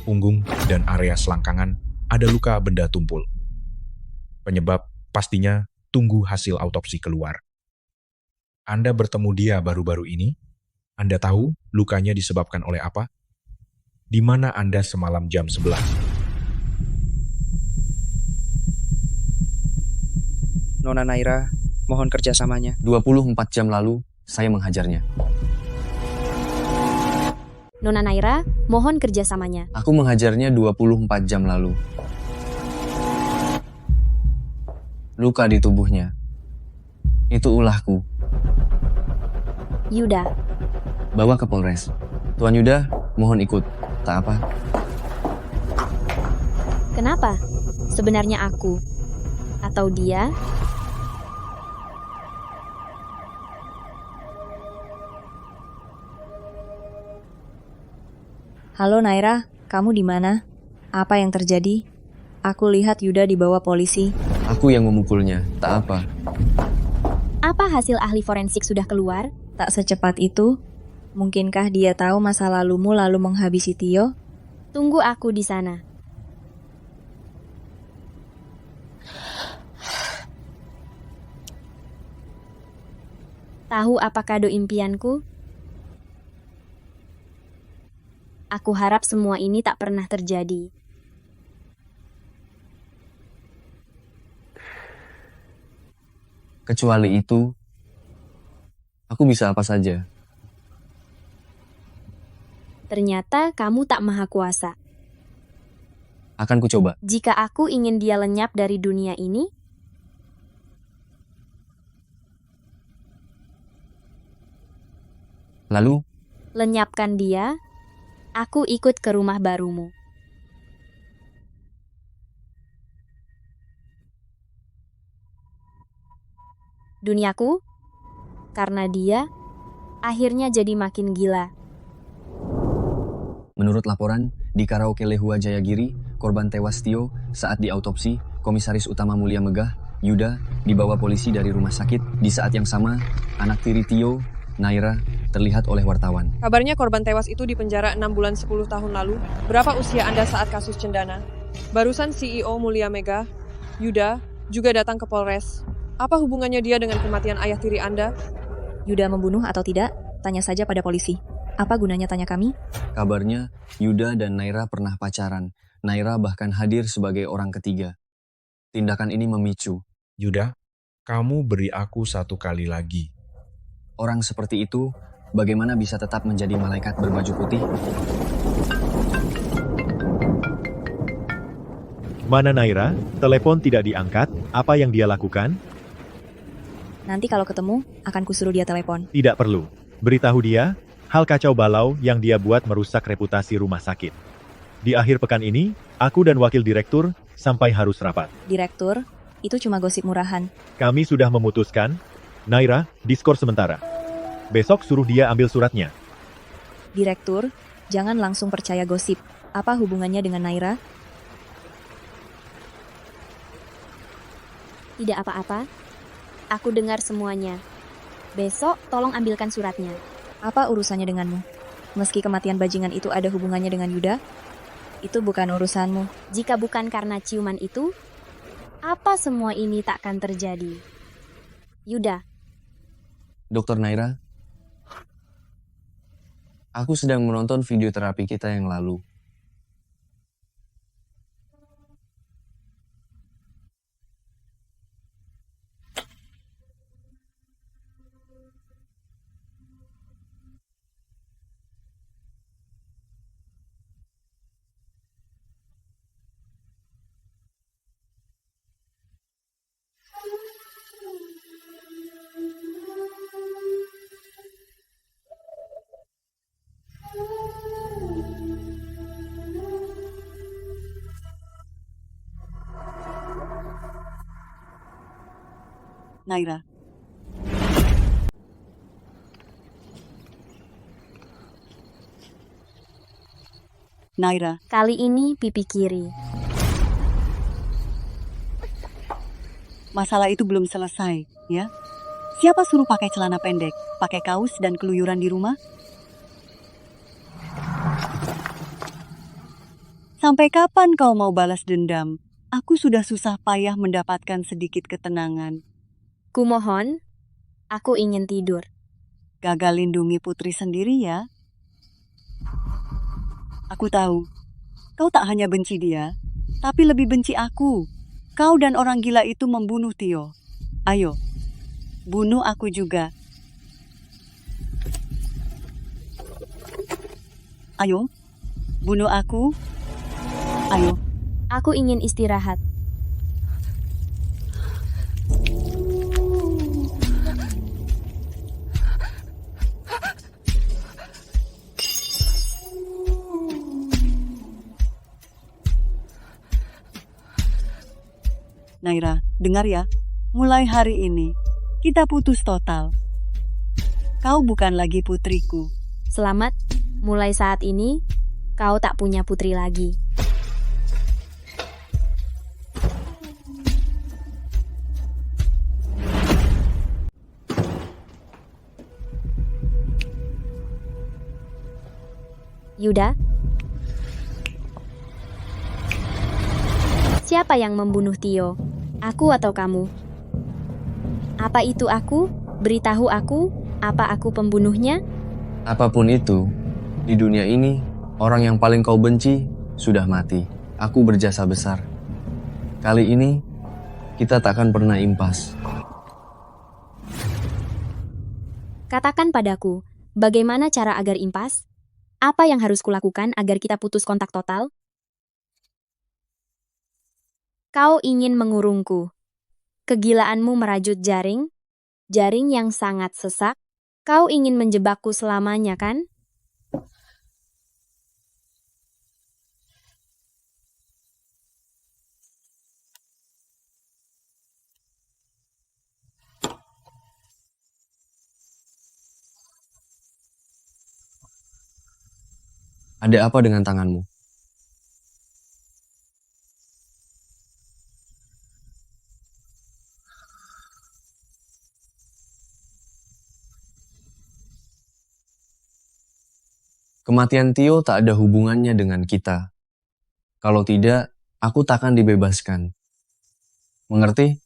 punggung, dan area selangkangan ada luka benda tumpul. Penyebab pastinya tunggu hasil autopsi keluar. Anda bertemu dia baru-baru ini? Anda tahu lukanya disebabkan oleh apa? Di mana Anda semalam jam 11? Nona Naira, mohon kerjasamanya. 24 jam lalu, saya menghajarnya. Nona Naira, mohon kerjasamanya. Aku menghajarnya 24 jam lalu. Luka di tubuhnya. Itu ulahku. Yuda. Bawa ke Polres. Tuan Yuda, mohon ikut. Tak apa. Kenapa? Sebenarnya aku. Atau dia? Halo Naira, kamu di mana? Apa yang terjadi? Aku lihat Yuda dibawa polisi. Aku yang memukulnya, tak apa. Apa hasil ahli forensik sudah keluar? Tak secepat itu. Mungkinkah dia tahu masa lalumu lalu menghabisi Tio? Tunggu aku di sana. Tahu apa kado impianku? Aku harap semua ini tak pernah terjadi. Kecuali itu, aku bisa apa saja. Ternyata kamu tak maha kuasa. Akan kucoba. Jika aku ingin dia lenyap dari dunia ini, lalu, lenyapkan dia. Aku ikut ke rumah barumu. Duniaku, karena dia, akhirnya jadi makin gila. menurut laporan, di karaoke Lehua Jayagiri, korban tewas Tio saat diautopsi, Komisaris Utama Mulia Megah, Yuda, dibawa polisi dari rumah sakit. Di saat yang sama, anak tiri Tio, Naira, terlihat oleh wartawan. Kabarnya korban tewas itu dipenjara 6 bulan 10 tahun lalu. Berapa usia Anda saat kasus Cendana? Barusan CEO Mulia Megah, Yuda, juga datang ke Polres. Apa hubungannya dia dengan kematian ayah tiri Anda? Yuda membunuh atau tidak? Tanya saja pada polisi. Apa gunanya tanya kami? Kabarnya, Yuda dan Naira pernah pacaran. Naira bahkan hadir sebagai orang ketiga. Tindakan ini memicu. Yuda, kamu beri aku 1 kali lagi. Orang seperti itu, bagaimana bisa tetap menjadi malaikat berbaju putih? Mana Naira? Telepon tidak diangkat. Apa yang dia lakukan? Nanti kalau ketemu, akan kusuruh dia telepon. Tidak perlu. Beritahu dia, hal kacau balau yang dia buat merusak reputasi rumah sakit. Di akhir pekan ini, aku dan wakil direktur sampai harus rapat. Direktur, itu cuma gosip murahan. Kami sudah memutuskan, Naira, diskors sementara. Besok suruh dia ambil suratnya. Direktur, jangan langsung percaya gosip. Apa hubungannya dengan Naira? Tidak apa-apa. Aku dengar semuanya. Besok tolong ambilkan suratnya. Apa urusannya denganmu? Meski kematian bajingan itu ada hubungannya dengan Yuda, itu bukan urusanmu. Jika bukan karena ciuman itu, apa semua ini takkan terjadi? Yuda. Dokter Naira, aku sedang menonton video terapi kita yang lalu. Naira. Naira. Kali ini pipi kiri. Masalah itu belum selesai, ya? Siapa suruh pakai celana pendek, pakai kaos dan keluyuran di rumah? Sampai kapan kau mau balas dendam? Aku sudah susah payah mendapatkan sedikit ketenangan. Kumohon, aku ingin tidur. Gagal lindungi putri sendiri ya. Aku tahu, kau tak hanya benci dia, tapi lebih benci aku. Kau dan orang gila itu membunuh Tio. Ayo, bunuh aku juga. Ayo, bunuh aku. Ayo. Aku ingin istirahat. Naira, dengar ya. Mulai hari ini, kita putus total. Kau bukan lagi putriku. Selamat, mulai saat ini, kau tak punya putri lagi. Yuda? Siapa yang membunuh Tio? Aku atau kamu? Apa itu aku? Beritahu aku, apa aku pembunuhnya? Apapun itu, di dunia ini, orang yang paling kau benci sudah mati. Aku berjasa besar. Kali ini, kita takkan pernah impas. Katakan padaku, bagaimana cara agar impas? Apa yang harus kulakukan agar kita putus kontak total? Kau ingin mengurungku. Kegilaanmu merajut jaring, jaring yang sangat sesak. Kau ingin menjebakku selamanya, kan? Ada apa dengan tanganmu? Kematian Tio tak ada hubungannya dengan kita. Kalau tidak, aku takkan dibebaskan. Mengerti?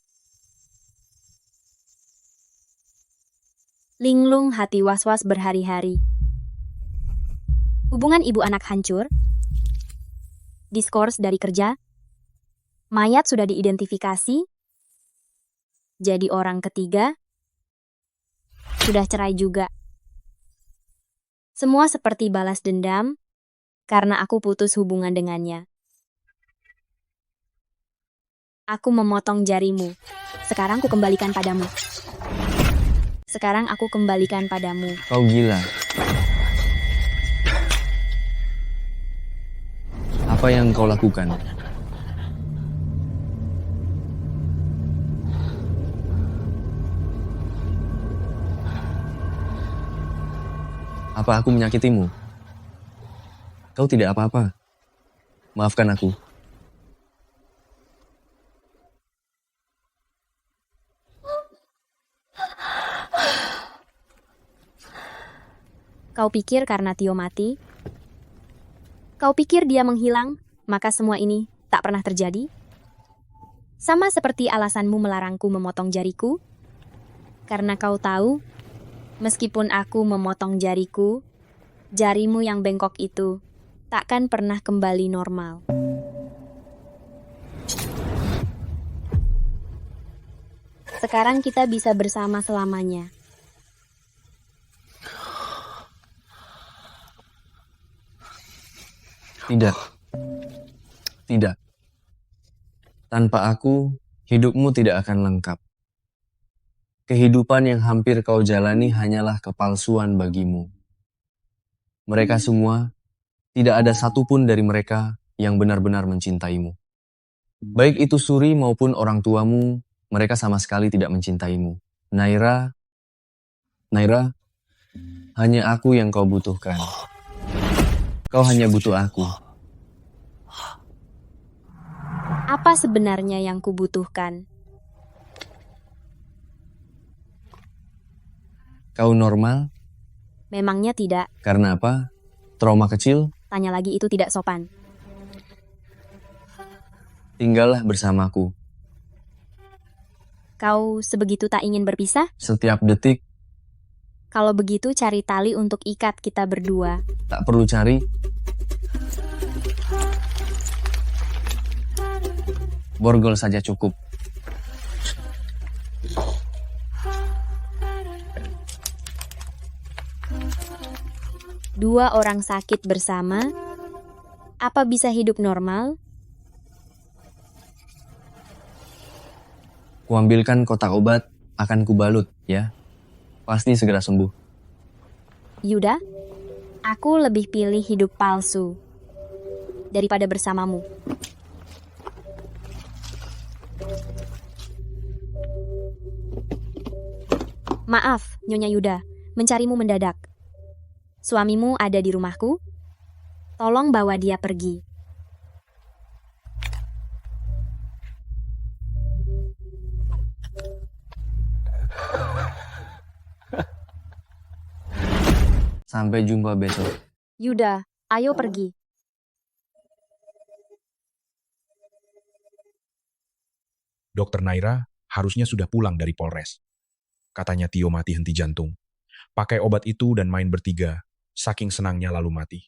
Linglung hati was-was berhari-hari. Hubungan ibu anak hancur. Diskors dari kerja. Mayat sudah diidentifikasi. Jadi orang ketiga. Sudah cerai juga. Semua seperti balas dendam karena aku putus hubungan dengannya. Aku memotong jarimu. Sekarang aku kembalikan padamu. Sekarang aku kembalikan padamu. Kau gila. Apa yang kau lakukan? Apa aku menyakitimu? Kau tidak apa-apa. Maafkan aku. Kau pikir karena Tio mati? Kau pikir dia menghilang, maka semua ini tak pernah terjadi? Sama seperti alasanmu melarangku memotong jariku? Karena kau tahu, meskipun aku memotong jariku, jarimu yang bengkok itu takkan pernah kembali normal. Sekarang kita bisa bersama selamanya. Tidak. Tidak. Tanpa aku, hidupmu tidak akan lengkap. Kehidupan yang hampir kau jalani hanyalah kepalsuan bagimu. Mereka semua, tidak ada satupun dari mereka yang benar-benar mencintaimu. Baik itu Suri maupun orang tuamu, mereka sama sekali tidak mencintaimu. Naira, hanya aku yang kau butuhkan. Kau hanya butuh aku. Apa sebenarnya yang kubutuhkan? Kau normal? Memangnya tidak. Karena apa? Trauma kecil? Tanya lagi itu tidak sopan. Tinggallah bersamaku. Kau sebegitu tak ingin berpisah? Setiap detik. Kalau begitu cari tali untuk ikat kita berdua. Tak perlu cari. Borgol saja cukup. Dua orang sakit bersama, apa bisa hidup normal? Kuambilkan kotak obat, akan kubalut, ya. Pasti segera sembuh. Yuda, aku lebih pilih hidup palsu daripada bersamamu. Maaf, Nyonya Yuda, mencarimu mendadak. Suamimu ada di rumahku. Tolong bawa dia pergi. Sampai jumpa besok. Yuda, ayo pergi. Dokter Naira harusnya sudah pulang dari Polres. Katanya Tio mati henti jantung. Pakai obat itu dan main bertiga, saking senangnya lalu mati.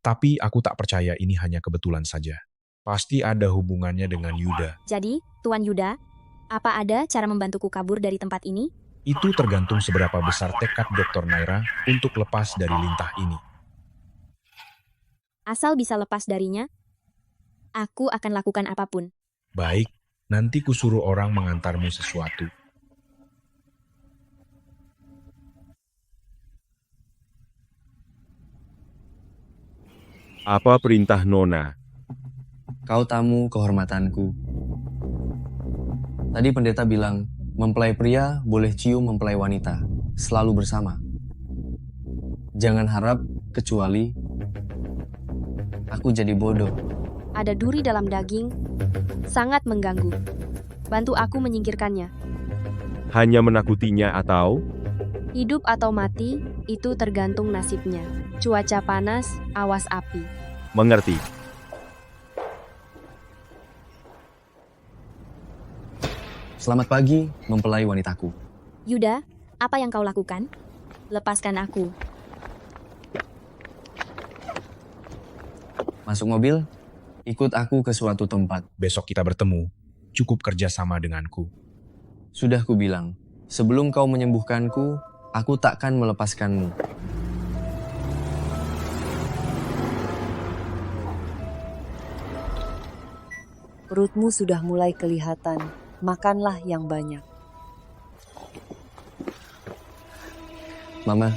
Tapi aku tak percaya ini hanya kebetulan saja. Pasti ada hubungannya dengan Yuda. Jadi, Tuan Yuda, apa ada cara membantuku kabur dari tempat ini? Itu tergantung seberapa besar tekad Dokter Naira untuk lepas dari lintah ini. Asal bisa lepas darinya, aku akan lakukan apapun. Baik, nanti kusuruh orang mengantarmu sesuatu. Apa perintah Nona? Kau tamu kehormatanku. Tadi pendeta bilang, mempelai pria boleh cium mempelai wanita, selalu bersama. Jangan harap kecuali aku jadi bodoh. Ada duri dalam daging, sangat mengganggu. Bantu aku menyingkirkannya. Hanya menakutinya atau? Hidup atau mati, itu tergantung nasibnya. Cuaca panas, awas api. Mengerti. Selamat pagi, mempelai wanitaku. Yuda, apa yang kau lakukan? Lepaskan aku. Masuk mobil, ikut aku ke suatu tempat. Besok kita bertemu, cukup kerjasama denganku. Sudah kubilang, sebelum kau menyembuhkanku, aku takkan melepaskanmu. Perutmu sudah mulai kelihatan. Makanlah yang banyak. Mama.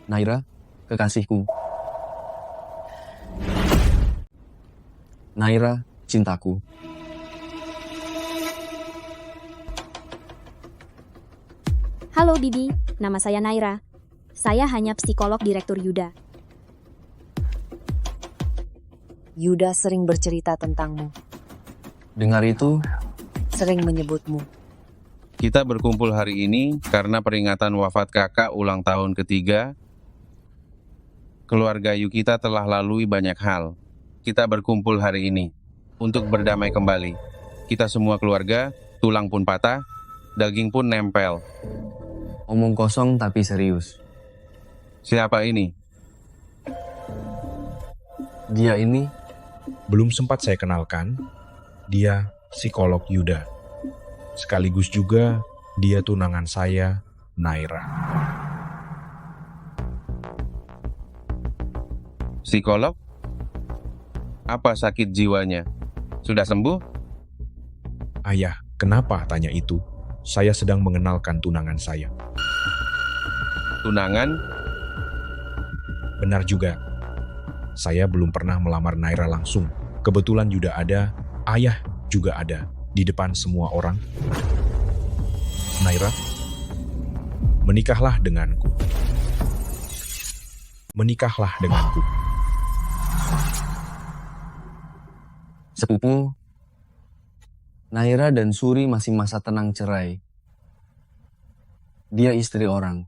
Naira, kekasihku. Naira, cintaku. Halo Bibi, nama saya Naira. Saya hanya psikolog Direktur Yuda. Yuda sering bercerita tentangmu. Dengar itu, Sering menyebutmu. Kita berkumpul hari ini karena peringatan wafat kakak ulang tahun ketiga. Keluarga Yu kita telah lalui banyak hal. Kita berkumpul hari ini untuk berdamai kembali. Kita semua keluarga, tulang pun patah, daging pun nempel. omong kosong tapi serius. Siapa ini? Dia ini Belum sempat saya kenalkan, dia psikolog Yuda. Sekaligus juga dia tunangan saya, Naira. Psikolog? Apa sakit jiwanya? Sudah sembuh? Ayah, kenapa tanya itu? Saya sedang mengenalkan tunangan saya. Tunangan? Benar juga. Saya belum pernah melamar Naira langsung. Kebetulan Yuda ada, ayah juga ada, di depan semua orang. Naira, menikahlah denganku. Menikahlah denganku. sepupu. Naira dan Suri masih masa tenang cerai. Dia istri orang.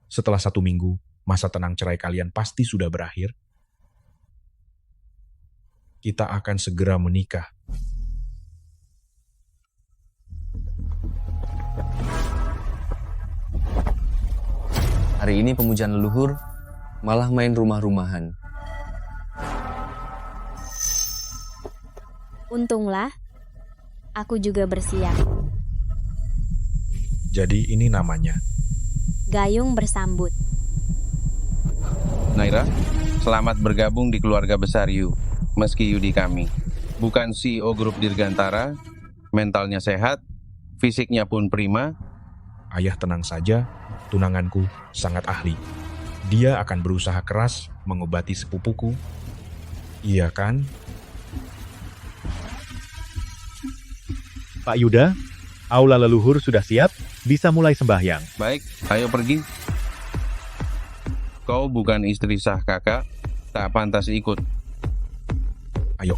Setelah 1 minggu, masa tenang cerai kalian pasti sudah berakhir. Kita akan segera menikah. Hari ini pemujaan leluhur, malah main rumah-rumahan. Untunglah, aku juga bersiap. Jadi ini namanya. Gayung bersambut. Naira, selamat bergabung di keluarga besar Yu. Meski Yu di kami. Bukan CEO grup Dirgantara, mentalnya sehat, fisiknya pun prima. Ayah tenang saja, tunanganku sangat ahli. Dia akan berusaha keras mengobati sepupuku. Iya kan? Pak Yuda, aula leluhur sudah siap, bisa mulai sembahyang. Baik, ayo pergi. Kau bukan istri sah kakak, tak pantas ikut. Ayo.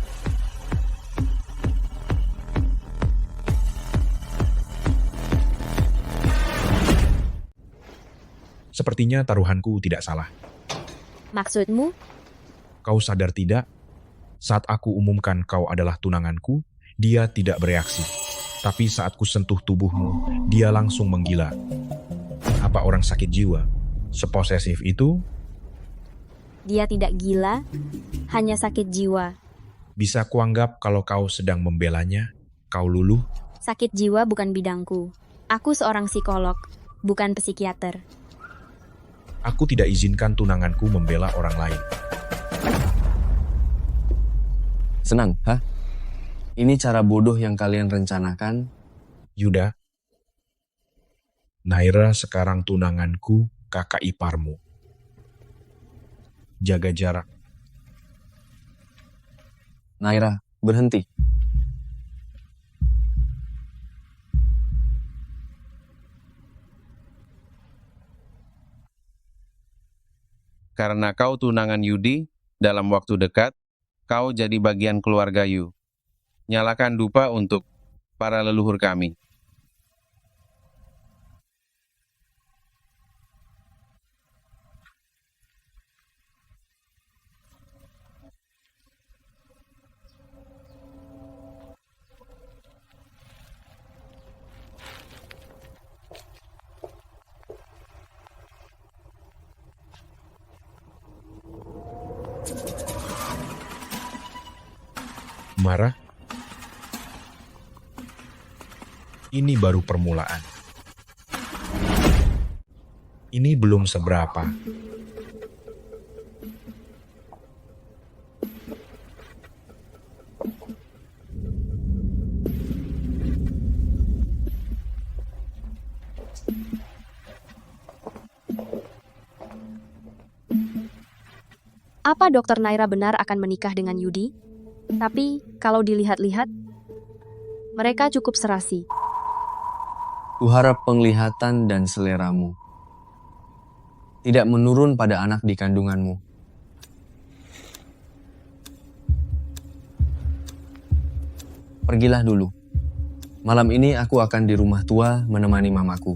Sepertinya taruhanku tidak salah. Maksudmu? Kau sadar tidak? Saat aku umumkan kau adalah tunanganku, dia tidak bereaksi. Tapi saat ku sentuh tubuhmu, dia langsung menggila. Apa orang sakit jiwa? Seposesif itu? Dia tidak gila, hanya sakit jiwa. Bisa kuanggap kalau kau sedang membelanya, kau luluh? Sakit jiwa bukan bidangku. Aku seorang psikolog, bukan psikiater. Aku tidak izinkan tunanganku membela orang lain. Senang, hah? Ini cara bodoh yang kalian rencanakan? Yuda, Naira sekarang tunanganku, kakak iparmu. Jaga jarak. Naira, berhenti. Karena kau tunangan Yudi, dalam waktu dekat, kau jadi bagian keluarga Yu. Nyalakan dupa untuk para leluhur kami. marah? Ini baru permulaan. Ini belum seberapa. Apa Dokter Naira benar akan menikah dengan Yudi? Tapi kalau dilihat-lihat, mereka cukup serasi. Kuharap penglihatan dan seleramu tidak menurun pada anak di kandunganmu. Pergilah dulu. Malam ini aku akan di rumah tua menemani mamaku.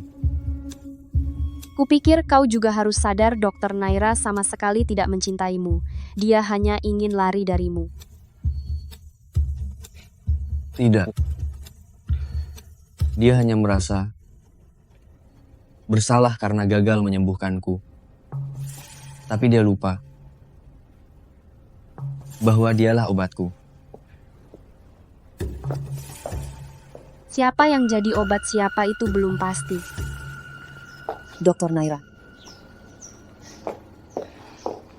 Kupikir kau juga harus sadar Dokter Naira sama sekali tidak mencintaimu. Dia hanya ingin lari darimu. Tidak. Dia hanya merasa bersalah karena gagal menyembuhkanku. Tapi dia lupa bahwa dialah obatku. Siapa yang jadi obat siapa itu belum pasti. Dokter Naira.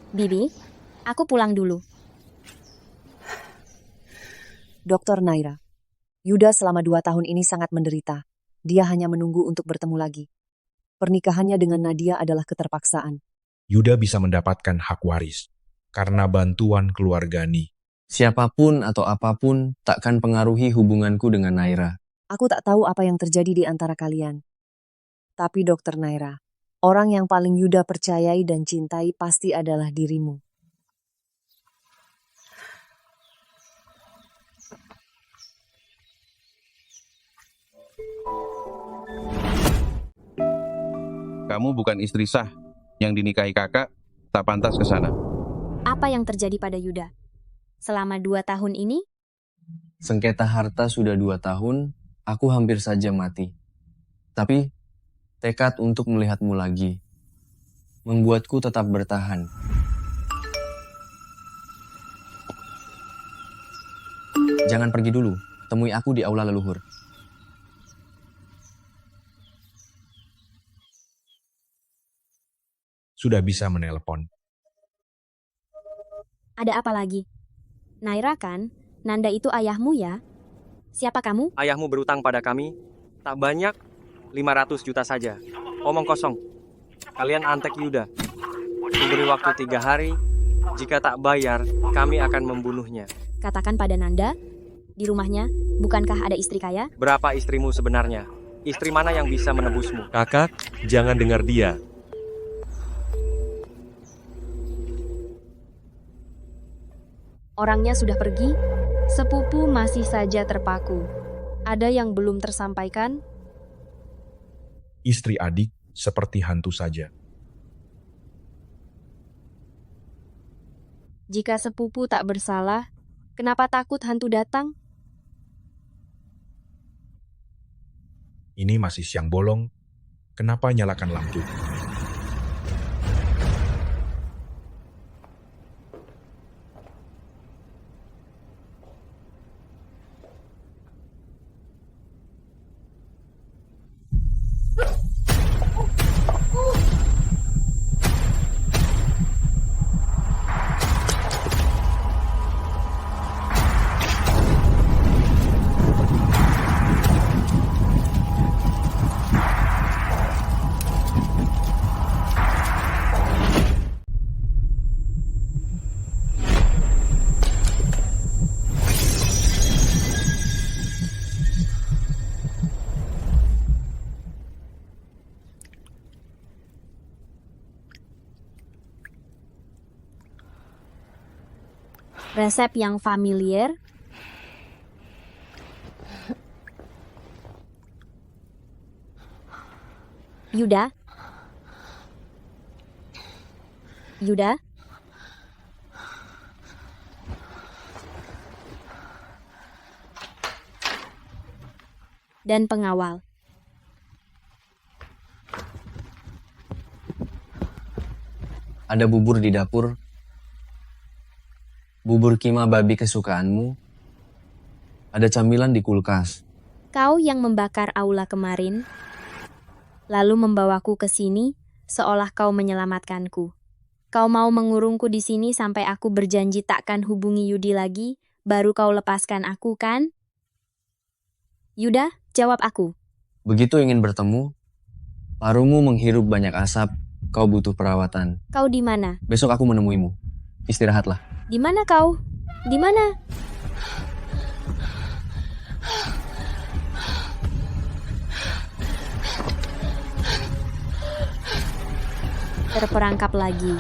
Bibi, aku pulang dulu. Dokter Naira. Yuda selama 2 tahun ini sangat menderita. Dia hanya menunggu untuk bertemu lagi. Pernikahannya dengan Nadia adalah keterpaksaan. Yuda bisa mendapatkan hak waris karena bantuan keluarga Ni. Siapapun atau apapun takkan pengaruhi hubunganku dengan Naira. Aku tak tahu apa yang terjadi di antara kalian. Tapi Dokter Naira, orang yang paling Yuda percayai dan cintai pasti adalah dirimu. Kamu bukan istri sah. Yang dinikahi kakak, tak pantas ke sana. Apa yang terjadi pada Yuda? Selama 2 tahun ini? Sengketa harta sudah 2 tahun, aku hampir saja mati. Tapi, tekad untuk melihatmu lagi membuatku tetap bertahan. Jangan pergi dulu, temui aku di aula leluhur. Sudah bisa menelepon. Ada apa lagi? Naira kan? Nanda itu ayahmu ya? Siapa kamu? Ayahmu berutang pada kami, tak banyak, 500 juta saja. Omong kosong. Kalian antek Yuda. Kuberi waktu 3 hari, jika tak bayar, kami akan membunuhnya. Katakan pada Nanda, di rumahnya, bukankah ada istri kaya? Berapa istrimu sebenarnya? Istri mana yang bisa menebusmu? Kakak, jangan dengar dia. Orangnya sudah pergi, sepupu masih saja terpaku. Ada yang belum tersampaikan? Istri adik seperti hantu saja. Jika sepupu tak bersalah, kenapa takut hantu datang? Ini masih siang bolong, kenapa nyalakan lampu? Resep yang familiar? Yuda? Yuda? Dan pengawal. Ada bubur di dapur. Bubur kima babi kesukaanmu Ada camilan di kulkas. Kau yang membakar aula kemarin, lalu membawaku ke sini seolah kau menyelamatkanku. Kau mau mengurungku di sini sampai aku berjanji takkan hubungi Yudi lagi, baru kau lepaskan aku, kan? Yuda, jawab aku. Begitu ingin bertemu, parumu menghirup banyak asap, kau butuh perawatan. Kau di mana? Besok aku menemuimu. Istirahatlah. Di mana kau? Di mana? Terperangkap lagi.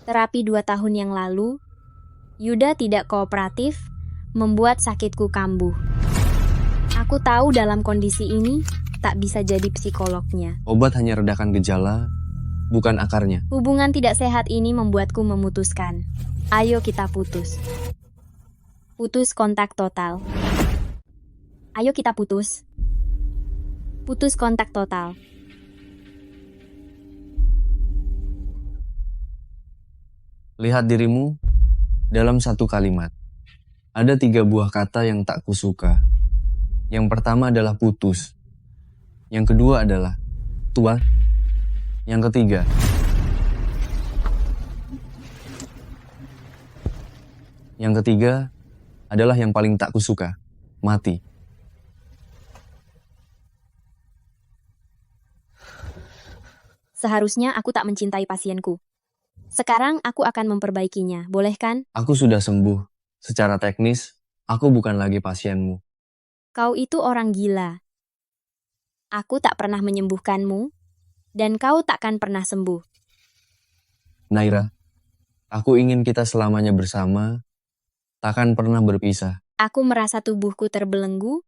Terapi 2 tahun yang lalu, Yuda tidak kooperatif, membuat sakitku kambuh. Aku tahu dalam kondisi ini, tak bisa jadi psikolognya. Obat hanya redakan gejala, bukan akarnya. Hubungan tidak sehat ini membuatku memutuskan. Ayo kita putus. Putus kontak total. Ayo kita putus. Putus kontak total. Lihat dirimu dalam satu kalimat. Ada 3 buah kata yang tak kusuka. Yang pertama adalah putus. Yang kedua adalah tua. Yang ketiga adalah yang paling tak kusuka, mati. Seharusnya aku tak mencintai pasienku. Sekarang aku akan memperbaikinya, boleh kan? Aku sudah sembuh. Secara teknis, aku bukan lagi pasienmu. Kau itu orang gila. Aku tak pernah menyembuhkanmu, dan kau takkan pernah sembuh. Naira, aku ingin kita selamanya bersama, takkan pernah berpisah. Aku merasa tubuhku terbelenggu,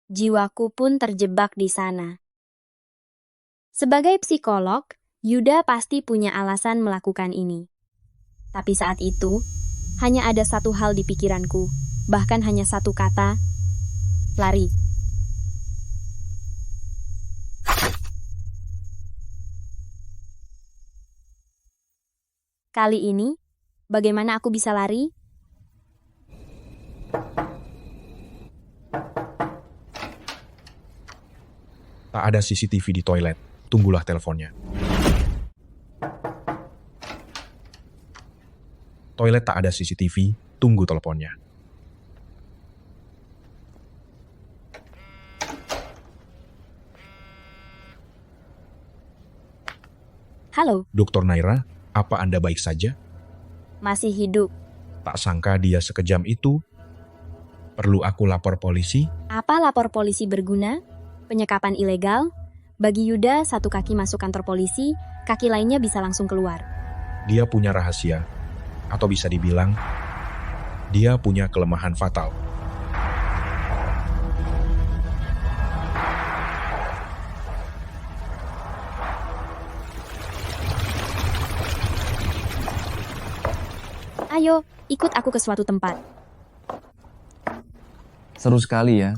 jiwaku pun terjebak di sana. Sebagai psikolog, Yuda pasti punya alasan melakukan ini. Tapi saat itu, hanya ada satu hal di pikiranku, bahkan hanya satu kata, lari. Kali ini, bagaimana aku bisa lari? Tak ada CCTV di toilet. Tunggulah teleponnya. Toilet tak ada CCTV, tunggu teleponnya. Halo, Dr. Naira, apa Anda baik saja? masih hidup. Tak sangka dia sekejam itu. Perlu aku lapor polisi? Apa lapor polisi berguna? Penyekapan ilegal? Bagi Yuda, satu kaki masuk kantor polisi, kaki lainnya bisa langsung keluar. Dia punya rahasia. Atau bisa dibilang, dia punya kelemahan fatal. Ayo, ikut aku ke suatu tempat. Seru sekali ya.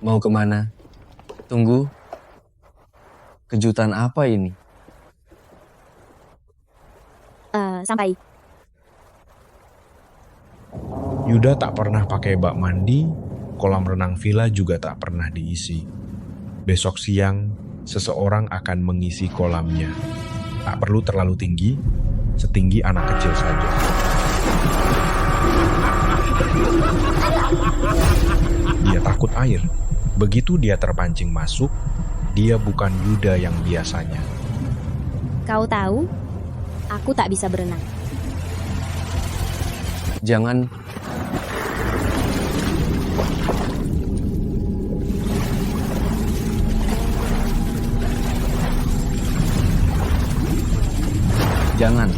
Mau kemana? Tunggu. Kejutan apa ini? Sampai. Yuda tak pernah pakai bak mandi, kolam renang villa juga tak pernah diisi. Besok siang, seseorang akan mengisi kolamnya. Tak perlu terlalu tinggi, setinggi anak kecil saja. Dia takut air. Begitu dia terpancing masuk, dia bukan Yuda yang biasanya. Kau tahu, aku tak bisa berenang. Jangan. Jangan.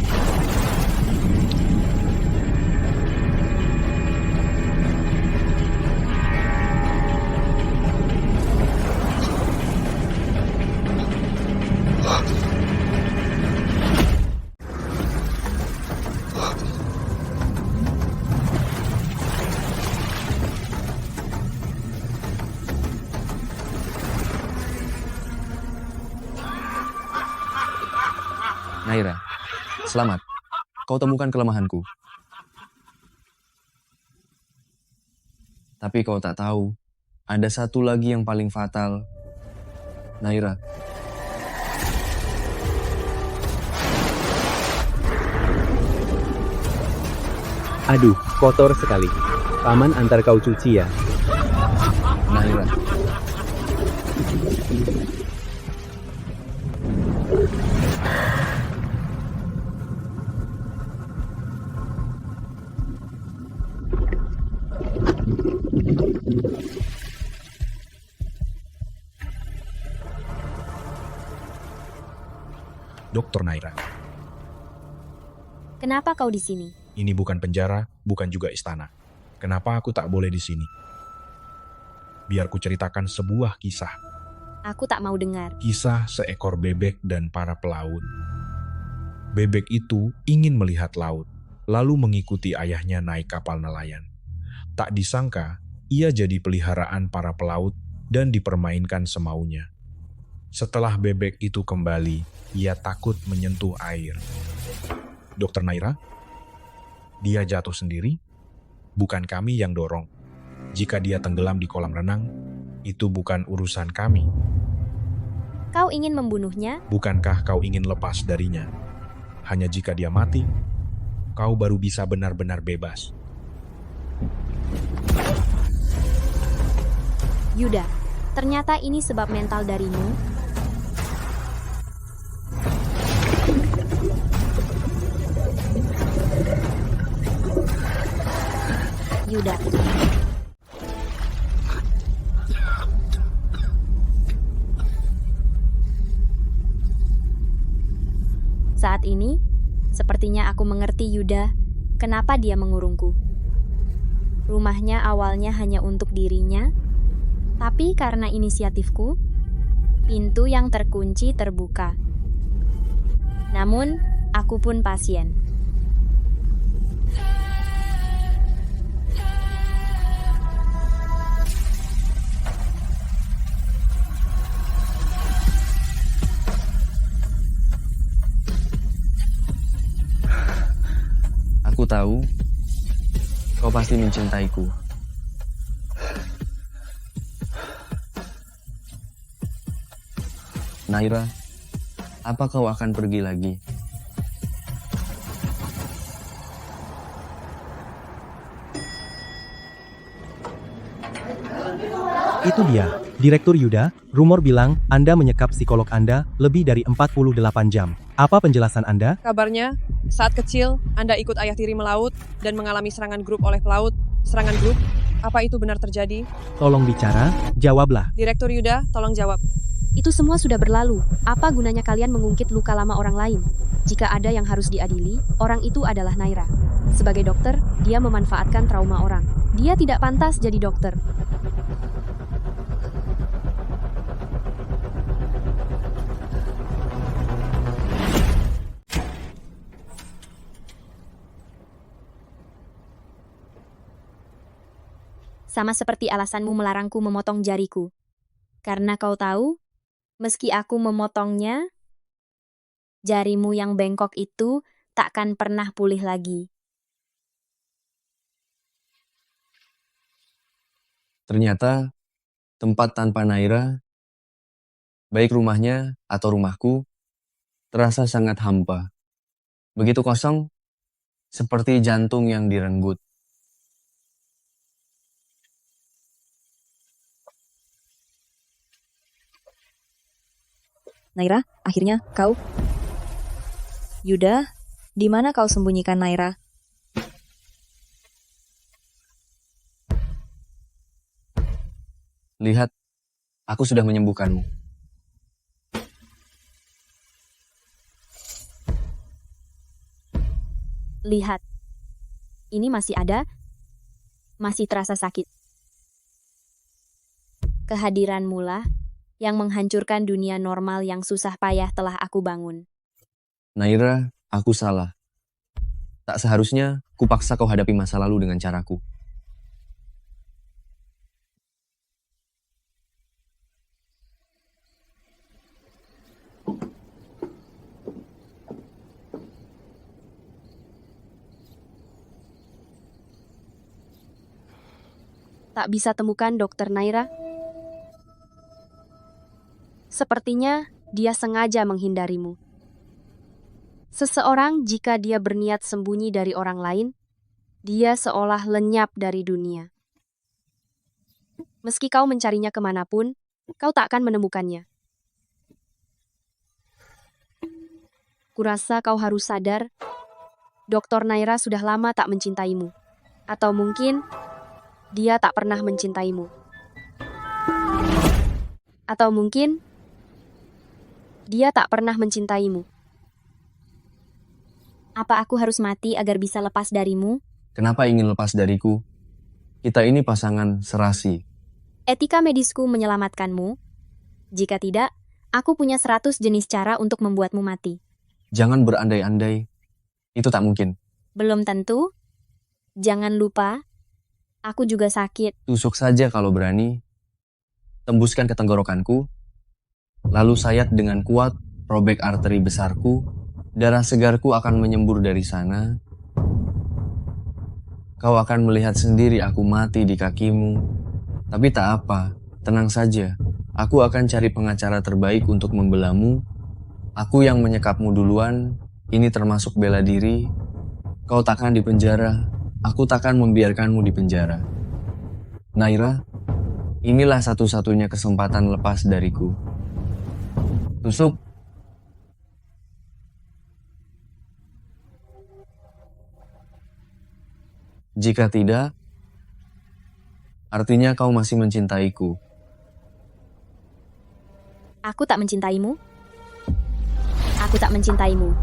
Naira, selamat. Kau temukan kelemahanku. Tapi kau tak tahu, ada satu lagi yang paling fatal. Naira. Aduh, kotor sekali. Paman antar kau cuci ya. Naira. Dokter Naira, Kenapa kau di sini? ini bukan penjara, bukan juga istana. Kenapa aku tak boleh di sini? Biar ku ceritakan sebuah kisah. Aku tak mau dengar. Kisah seekor bebek dan para pelaut. Bebek itu ingin melihat laut, lalu mengikuti ayahnya naik kapal nelayan. Tak disangka, ia jadi peliharaan para pelaut dan dipermainkan semaunya. Setelah bebek itu kembali, ia takut menyentuh air. Dokter Naira, dia jatuh sendiri, bukan kami yang dorong. Jika dia tenggelam di kolam renang, itu bukan urusan kami. Kau ingin membunuhnya? Bukankah kau ingin lepas darinya? Hanya jika dia mati, kau baru bisa benar-benar bebas. Yuda, ternyata ini sebab mental darimu. Yuda. Saat ini, sepertinya aku mengerti Yuda, kenapa dia mengurungku. Rumahnya awalnya hanya untuk dirinya, tapi karena inisiatifku, pintu yang terkunci terbuka. Namun, aku pun pasien. Aku tahu, kau pasti mencintaiku. Naira, apa kau akan pergi lagi? Itu dia, Direktur Yuda, rumor bilang Anda menyekap psikolog Anda lebih dari 48 jam. Apa penjelasan Anda? Kabarnya, saat kecil, Anda ikut ayah tiri melaut dan mengalami serangan grup oleh pelaut. Serangan grup? Apa itu benar terjadi? Tolong bicara, jawablah. Direktur Yuda, tolong jawab. Itu semua sudah berlalu. Apa gunanya kalian mengungkit luka lama orang lain? Jika ada yang harus diadili, orang itu adalah Naira. Sebagai dokter, dia memanfaatkan trauma orang. Dia tidak pantas jadi dokter. Sama seperti alasanmu melarangku memotong jariku. Karena kau tahu, meski aku memotongnya, jarimu yang bengkok itu takkan pernah pulih lagi. Ternyata, tempat tanpa Naira, baik rumahnya atau rumahku, terasa sangat hampa. Begitu kosong, seperti jantung yang direnggut. Naira, akhirnya kau... Yuda, di mana kau sembunyikan Naira? Lihat, aku sudah menyembuhkanmu. Lihat, ini masih ada, masih terasa sakit. Kehadiranmu lah yang menghancurkan dunia normal yang susah payah telah aku bangun. Naira, aku salah. Tak seharusnya kupaksa kau hadapi masa lalu dengan caraku. tak bisa temukan Dokter Naira? Sepertinya dia sengaja menghindarimu. Seseorang jika dia berniat sembunyi dari orang lain, dia seolah lenyap dari dunia. Meski kau mencarinya kemanapun, kau tak akan menemukannya. Kurasa kau harus sadar, Dokter Naira sudah lama tak mencintaimu. Atau mungkin, dia tak pernah mencintaimu. Atau mungkin, dia tak pernah mencintaimu. Apa aku harus mati agar bisa lepas darimu? Kenapa ingin lepas dariku? Kita ini pasangan serasi. Etika medisku menyelamatkanmu. Jika tidak, aku punya 100 jenis cara untuk membuatmu mati. Jangan berandai-andai. Itu tak mungkin. Belum tentu. Jangan lupa, aku juga sakit. Tusuk saja kalau berani. Tembuskan ke tenggorokanku. Lalu sayat dengan kuat, robek arteri besarku. Darah segarku akan menyembur dari sana. Kau akan melihat sendiri aku mati di kakimu. Tapi tak apa, tenang saja. Aku akan cari pengacara terbaik untuk membelamu. Aku yang menyekapmu duluan. Ini termasuk bela diri. Kau takkan dipenjara. Aku takkan membiarkanmu dipenjara. Naira, inilah satu-satunya kesempatan lepas dariku. Tusuk. Jika tidak, artinya kau masih mencintaiku. Aku tak mencintaimu. Aku tak mencintaimu.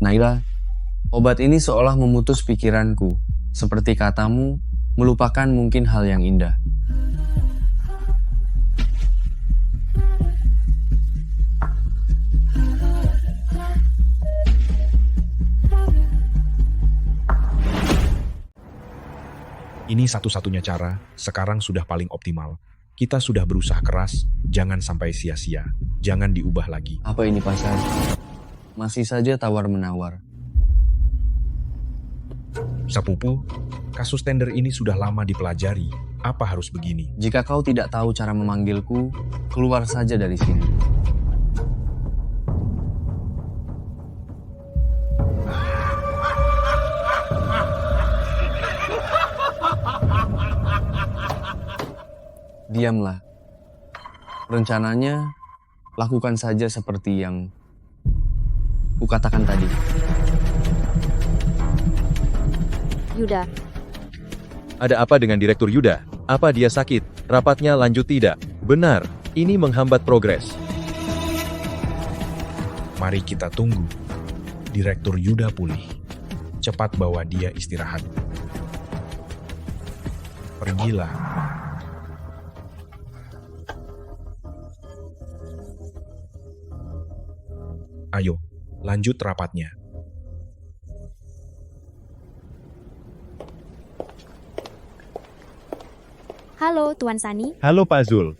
Naira, obat ini seolah memutus pikiranku. Seperti katamu, melupakan mungkin hal yang indah. Ini satu-satunya cara, sekarang sudah paling optimal. Kita sudah berusaha keras, jangan sampai sia-sia. Jangan diubah lagi. Apa ini pasar? Masih saja tawar-menawar. Sepupu, kasus tender ini sudah lama dipelajari. Apa harus begini? Jika kau tidak tahu cara memanggilku, keluar saja dari sini. Diamlah. Rencananya, lakukan saja seperti yang kukatakan tadi. Yuda, Ada apa dengan Direktur Yuda? Apa dia sakit? Rapatnya lanjut tidak? Benar, ini menghambat progres. Mari kita tunggu. Direktur Yuda pulih. Cepat bawa dia istirahat. Pergilah. Ayo, lanjut rapatnya. Halo, Tuan Sani. Halo Pak Zul.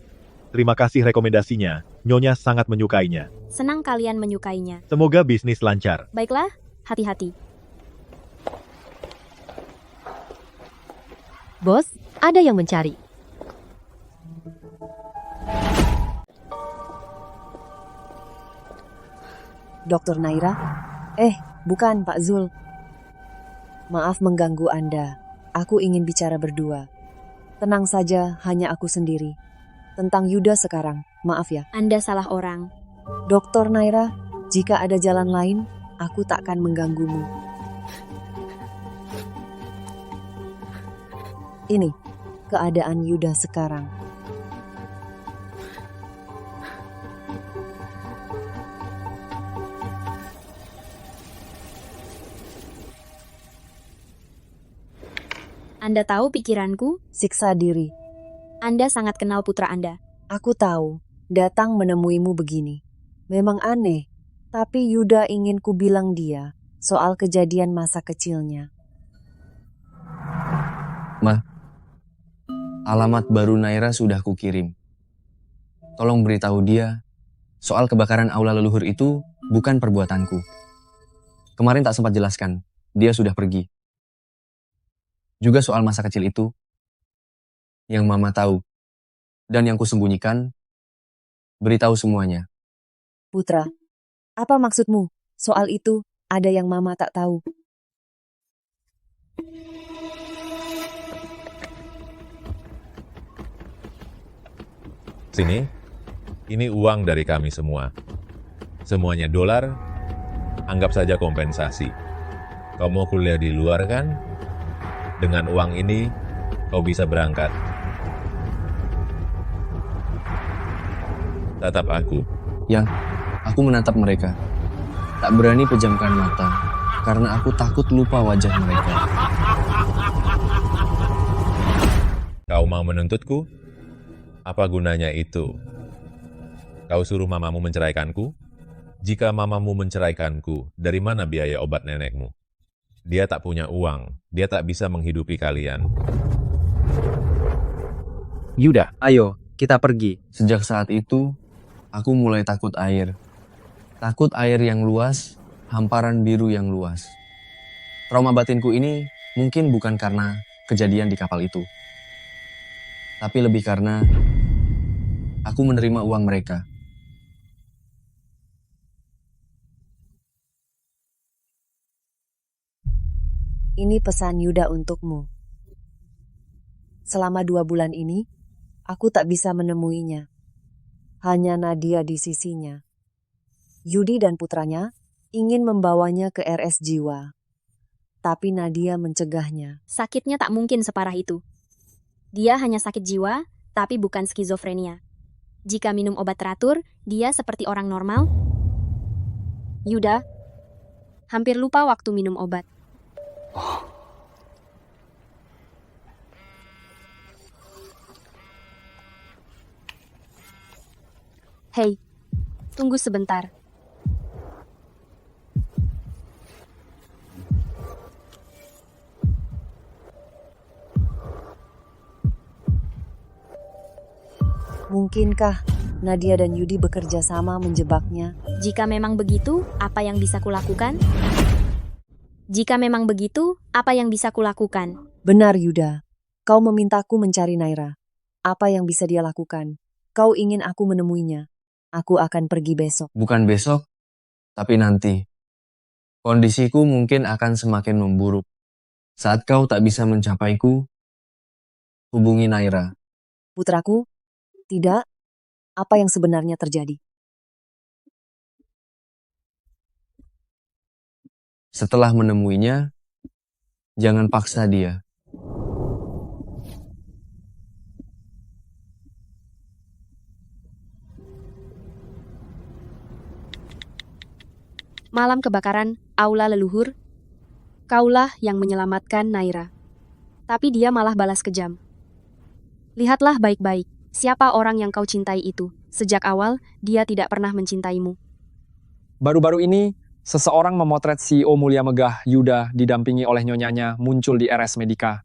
Terima kasih rekomendasinya. Nyonya sangat menyukainya. Senang kalian menyukainya. Semoga bisnis lancar. Baiklah, hati-hati. Bos, ada yang mencari. Dokter Naira? Bukan Pak Zul. Maaf mengganggu Anda. Aku ingin bicara berdua. Tenang saja, hanya aku sendiri. Tentang Yuda sekarang, maaf ya. Anda salah orang. Dokter Naira, jika ada jalan lain, aku takkan mengganggumu. Ini, keadaan Yuda sekarang. Anda tahu pikiranku? Siksa diri. Anda sangat kenal putra Anda. Aku tahu, datang menemuimu begini. Memang aneh, tapi Yuda ingin ku bilang dia soal kejadian masa kecilnya. Ma, alamat baru Naira sudah kukirim. tolong beritahu dia soal kebakaran aula leluhur itu bukan perbuatanku. Kemarin tak sempat jelaskan, dia sudah pergi. Juga soal masa kecil itu, yang Mama tahu, dan yang kusembunyikan, beritahu semuanya. Putra, apa maksudmu? Soal itu, ada yang Mama tak tahu. Sini, ini uang dari kami semua. Semuanya dolar, anggap saja kompensasi. Kau mau kuliah di luar kan? Dengan uang ini, kau bisa berangkat. Tatap aku. Yang, aku menatap mereka. Tak berani pejamkan mata, karena aku takut lupa wajah mereka. Kau mau menuntutku? Apa gunanya itu? Kau suruh mamamu menceraikanku? Jika mamamu menceraikanku, dari mana biaya obat nenekmu? Dia tak punya uang, dia tak bisa menghidupi kalian. Yuda, ayo, kita pergi. Sejak saat itu, aku mulai takut air. Takut air yang luas, hamparan biru yang luas. Trauma batinku ini mungkin bukan karena kejadian di kapal itu. Tapi lebih karena aku menerima uang mereka. Ini pesan Yuda untukmu. Selama 2 bulan ini, aku tak bisa menemuinya. Hanya Nadia di sisinya. Yudi dan putranya ingin membawanya ke RS jiwa. Tapi Nadia mencegahnya. Sakitnya tak mungkin separah itu. Dia hanya sakit jiwa, tapi bukan skizofrenia. Jika minum obat teratur, dia seperti orang normal. Yuda, hampir lupa waktu minum obat. Hei, tunggu sebentar. Mungkinkah Nadia dan Yudi bekerja sama menjebaknya? Jika memang begitu, apa yang bisa kulakukan? Jika memang begitu, apa yang bisa kulakukan? Benar, Yuda. Kau memintaku mencari Naira. Apa yang bisa dia lakukan? Kau ingin aku menemuinya. Aku akan pergi besok. Bukan besok, tapi nanti. Kondisiku mungkin akan semakin memburuk. Saat kau tak bisa mencapaiku, hubungi Naira. Putraku, tidak. Apa yang sebenarnya terjadi? Setelah menemuinya, jangan paksa dia. Malam kebakaran aula leluhur, kaulah yang menyelamatkan Naira. Tapi dia malah balas kejam. Lihatlah baik-baik, siapa orang yang kau cintai itu. Sejak awal, dia tidak pernah mencintaimu. Baru-baru ini, seseorang memotret CEO Mulia Megah, Yuda, didampingi oleh nyonyanya, muncul di RS Medika.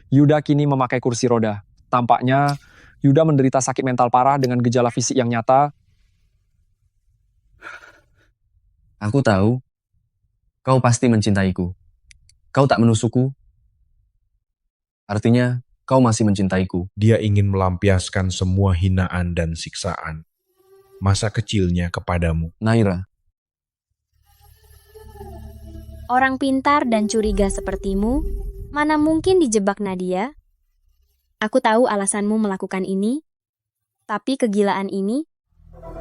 Yuda kini memakai kursi roda. Tampaknya, Yuda menderita sakit mental parah dengan gejala fisik yang nyata. Aku tahu, kau pasti mencintaiku. Kau tak menusukku. Artinya, kau masih mencintaiku. Dia ingin melampiaskan semua hinaan dan siksaan masa kecilnya kepadamu. Naira. Orang pintar dan curiga sepertimu, mana mungkin dijebak Nadia? Aku tahu alasanmu melakukan ini, tapi kegilaan ini,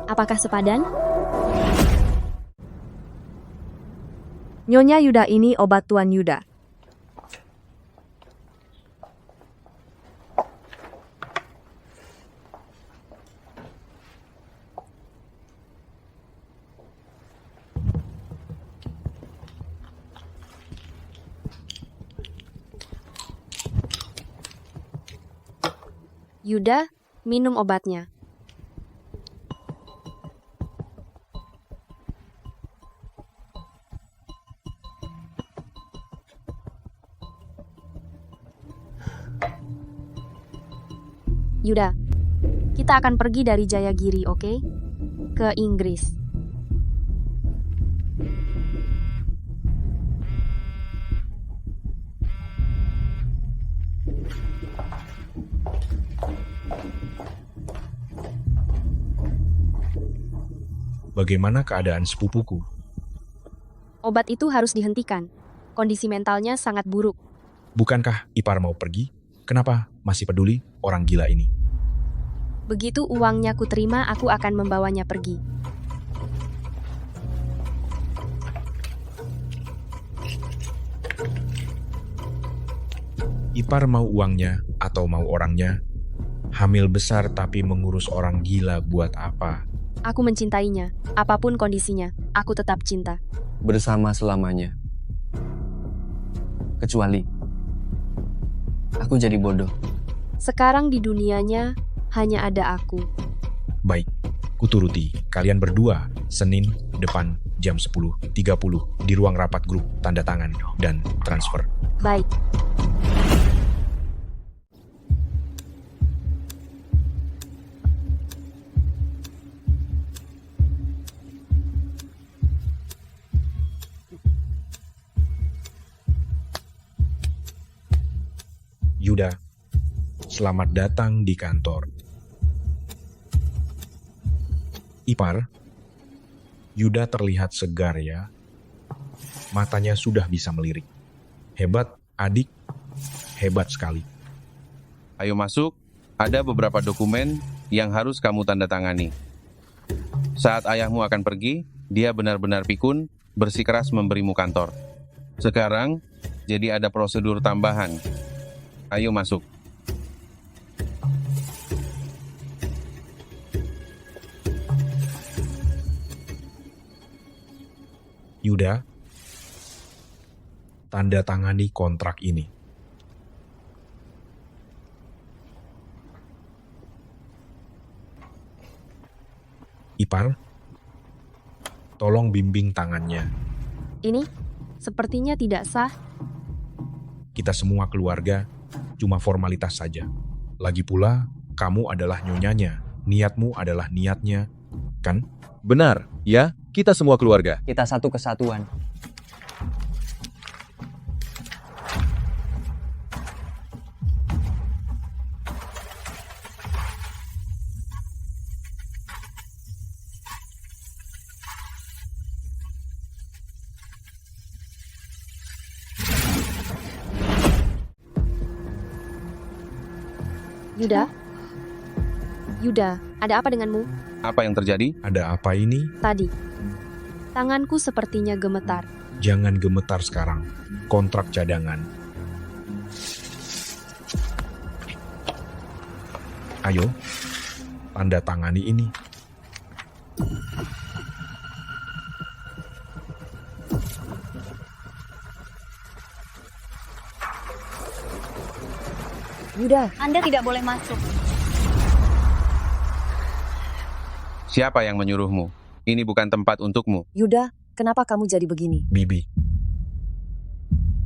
apakah sepadan? Nyonya Yuda ini obat Tuan Yuda. Yuda, minum obatnya. Yuda, Kita akan pergi dari Jayagiri, oke? Ke Inggris. Bagaimana keadaan sepupuku? Obat itu harus dihentikan. Kondisi mentalnya sangat buruk. Bukankah Ipar mau pergi? Kenapa masih peduli orang gila ini? Begitu uangnya ku terima, aku akan membawanya pergi. Ipar mau uangnya atau mau orangnya? Hamil besar tapi mengurus orang gila buat apa? Aku mencintainya. Apapun kondisinya, aku tetap cinta. Bersama selamanya. Kecuali aku jadi bodoh. Sekarang di dunianya hanya ada aku. Baik, kuturuti. Kalian berdua, Senin depan jam 10.30 di ruang rapat grup tanda tangan dan transfer. Baik. Yuda, selamat datang di kantor. Ipar, Yuda terlihat segar ya. Matanya sudah bisa melirik. Hebat, adik. Hebat sekali. Ayo masuk, ada beberapa dokumen yang harus kamu tanda tangani. Saat ayahmu akan pergi, dia benar-benar pikun, bersikeras memberimu kantor. Sekarang, jadi ada prosedur tambahan. Ayo masuk. Yuda, tanda tangani kontrak ini. Ipar, tolong bimbing tangannya. Ini sepertinya tidak sah. Kita semua keluarga, cuma formalitas saja. Lagi pula, kamu adalah nyonyanya, niatmu adalah niatnya, kan? Benar, ya, kita semua keluarga. Kita satu kesatuan. Yuda? Yuda, ada apa denganmu? Apa yang terjadi? Ada apa ini? Tadi. Tanganku sepertinya gemetar. Jangan gemetar sekarang. Kontrak cadangan. Ayo, tanda tangani ini. Yuda, Anda tidak boleh masuk. Siapa yang menyuruhmu? Ini bukan tempat untukmu. Yuda, kenapa kamu jadi begini? Bibi,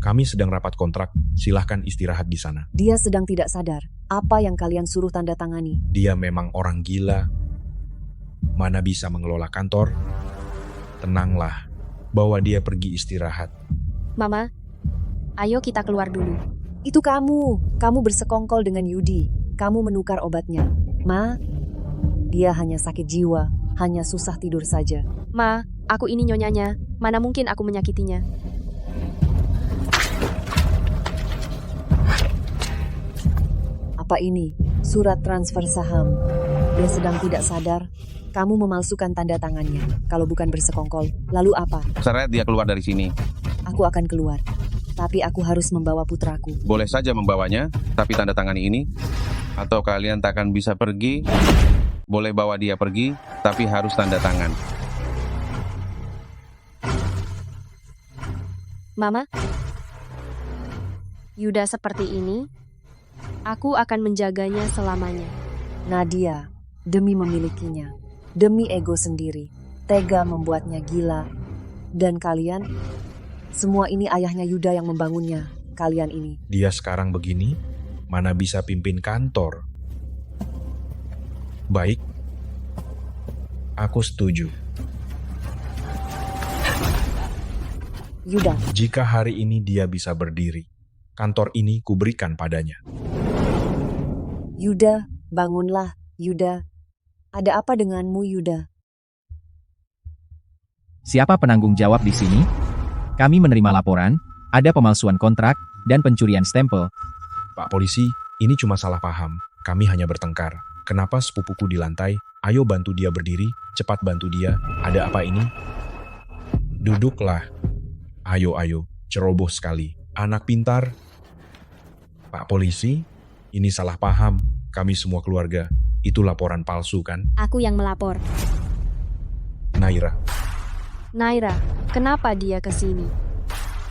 kami sedang rapat kontrak. Silahkan istirahat di sana. Dia sedang tidak sadar. Apa yang kalian suruh tanda tangani? Dia memang orang gila. Mana bisa mengelola kantor? Tenanglah, bawa dia pergi istirahat. Mama, ayo kita keluar dulu. Itu kamu bersekongkol dengan Yudi. Kamu menukar obatnya. Ma, dia hanya sakit jiwa, hanya susah tidur saja. Ma, aku ini nyonyanya. Mana mungkin aku menyakitinya. Apa ini? Surat transfer saham. Dia sedang tidak sadar. Kamu memalsukan tanda tangannya. Kalau bukan bersekongkol, lalu apa? Seret dia keluar dari sini. Aku akan keluar. Tapi aku harus membawa putraku. Boleh saja membawanya, tapi tanda tangani ini. Atau kalian takkan bisa pergi. Boleh bawa dia pergi, tapi harus tanda tangan. Mama, Yuda seperti ini, aku akan menjaganya selamanya. Nadia, demi memilikinya, demi ego sendiri, tega membuatnya gila. Dan kalian, semua ini ayahnya Yuda yang membangunnya, kalian ini. Dia sekarang begini, mana bisa pimpin kantor? Baik. Aku setuju. Yuda, Jika hari ini dia bisa berdiri, kantor ini kuberikan padanya. Yuda, bangunlah, Yuda. Ada apa denganmu, Yuda? Siapa penanggung jawab di sini? Kami menerima laporan, ada pemalsuan kontrak, dan pencurian stempel. Pak polisi, ini cuma salah paham. Kami hanya bertengkar. Kenapa sepupuku di lantai? Ayo bantu dia berdiri, cepat bantu dia. Ada apa ini? Duduklah. Ayo, ceroboh sekali. Anak pintar. Pak polisi, ini salah paham. Kami semua keluarga. Itu laporan palsu kan? Aku yang melapor. Naira. Naira, kenapa dia ke sini?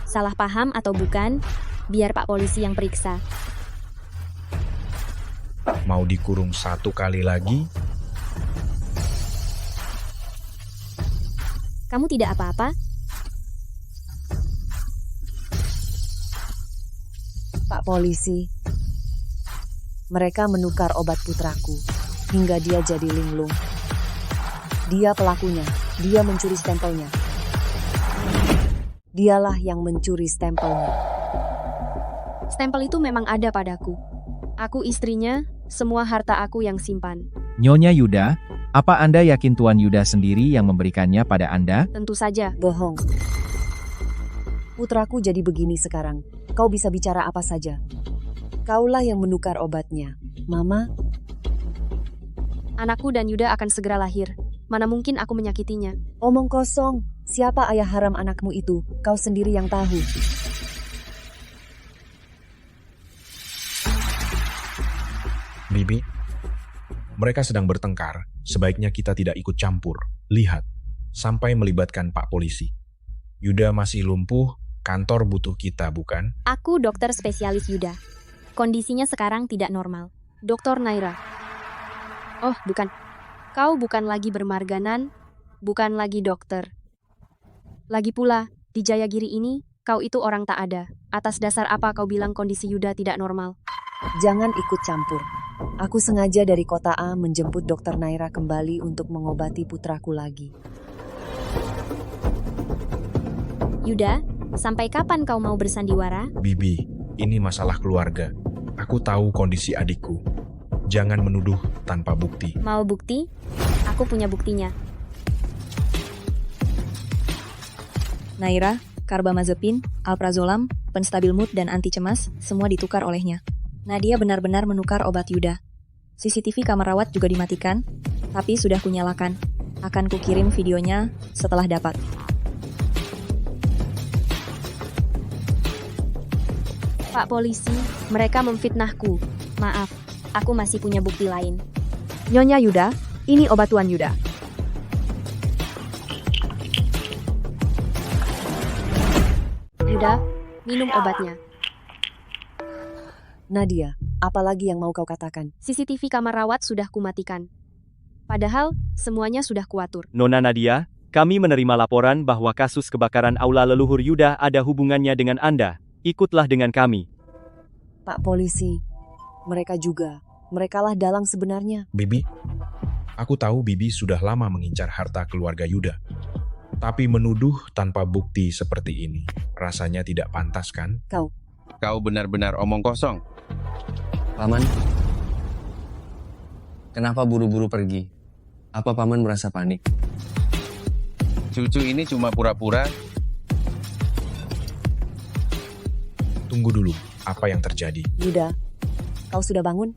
Salah paham atau bukan, biar Pak Polisi yang periksa. Mau dikurung 1 kali lagi? Kamu tidak apa-apa? Pak Polisi, mereka menukar obat putraku hingga dia jadi linglung. Dia pelakunya, dia mencuri stempelnya. Dialah yang mencuri stempelnya. Stempel itu memang ada padaku. Aku istrinya, semua harta aku yang simpan. Nyonya Yuda, apa Anda yakin Tuan Yuda sendiri yang memberikannya pada Anda? Tentu saja. Bohong. Putraku jadi begini sekarang. Kau bisa bicara apa saja. Kaulah yang menukar obatnya. Mama, Anakku dan Yuda akan segera lahir. Mana mungkin aku menyakitinya? omong kosong. Siapa ayah haram anakmu itu? Kau sendiri yang tahu. Bibi, mereka sedang bertengkar. Sebaiknya kita tidak ikut campur. Lihat, sampai melibatkan Pak Polisi. Yuda masih lumpuh, kantor butuh kita, bukan? Aku dokter spesialis Yuda. Kondisinya sekarang tidak normal. Dokter Naira. Oh, bukan. Kau bukan lagi bermarganan, bukan lagi dokter. Lagi pula, di Jayagiri ini, kau itu orang tak ada. Atas dasar apa kau bilang kondisi Yuda tidak normal? Jangan ikut campur. Aku sengaja dari kota A menjemput Dokter Naira kembali untuk mengobati putraku lagi. Yuda, sampai kapan kau mau bersandiwara? Bibi, ini masalah keluarga. Aku tahu kondisi adikku. Jangan menuduh tanpa bukti. Mau bukti? Aku punya buktinya. Naira, karbamazepin, alprazolam, penstabil mood dan anti cemas, semua ditukar olehnya. Nadia benar-benar menukar obat Yuda. CCTV kamar rawat juga dimatikan, tapi sudah kunyalakan. Akan kukirim videonya setelah dapat. Pak Polisi, mereka memfitnahku. Maaf, aku masih punya bukti lain. Nyonya Yuda, ini obat Tuan Yuda. Yuda, minum obatnya. Nadia, apalagi yang mau kau katakan? CCTV kamar rawat sudah kumatikan. Padahal, semuanya sudah kuatur. Nona Nadia, kami menerima laporan bahwa kasus kebakaran aula leluhur Yuda ada hubungannya dengan Anda. Ikutlah dengan kami. Pak Polisi, merekalah dalang sebenarnya. Bibi, aku tahu Bibi sudah lama mengincar harta keluarga Yuda. Tapi menuduh tanpa bukti seperti ini, rasanya tidak pantas kan? Kau benar-benar omong kosong. Paman, kenapa buru-buru pergi? Apa Paman merasa panik? Cucu ini cuma pura-pura. Tunggu dulu, apa yang terjadi? Yuda, kau sudah bangun?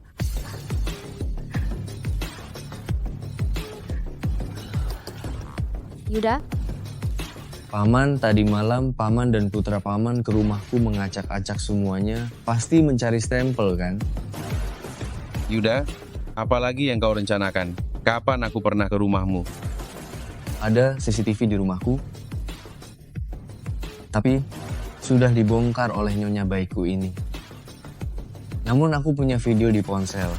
Yuda? Paman, tadi malam Paman dan putra Paman ke rumahku mengacak-acak semuanya. Pasti mencari stempel kan? Yuda, apalagi yang kau rencanakan? Kapan aku pernah ke rumahmu? Ada CCTV di rumahku. Tapi sudah dibongkar oleh nyonya baikku ini. Namun aku punya video di ponsel.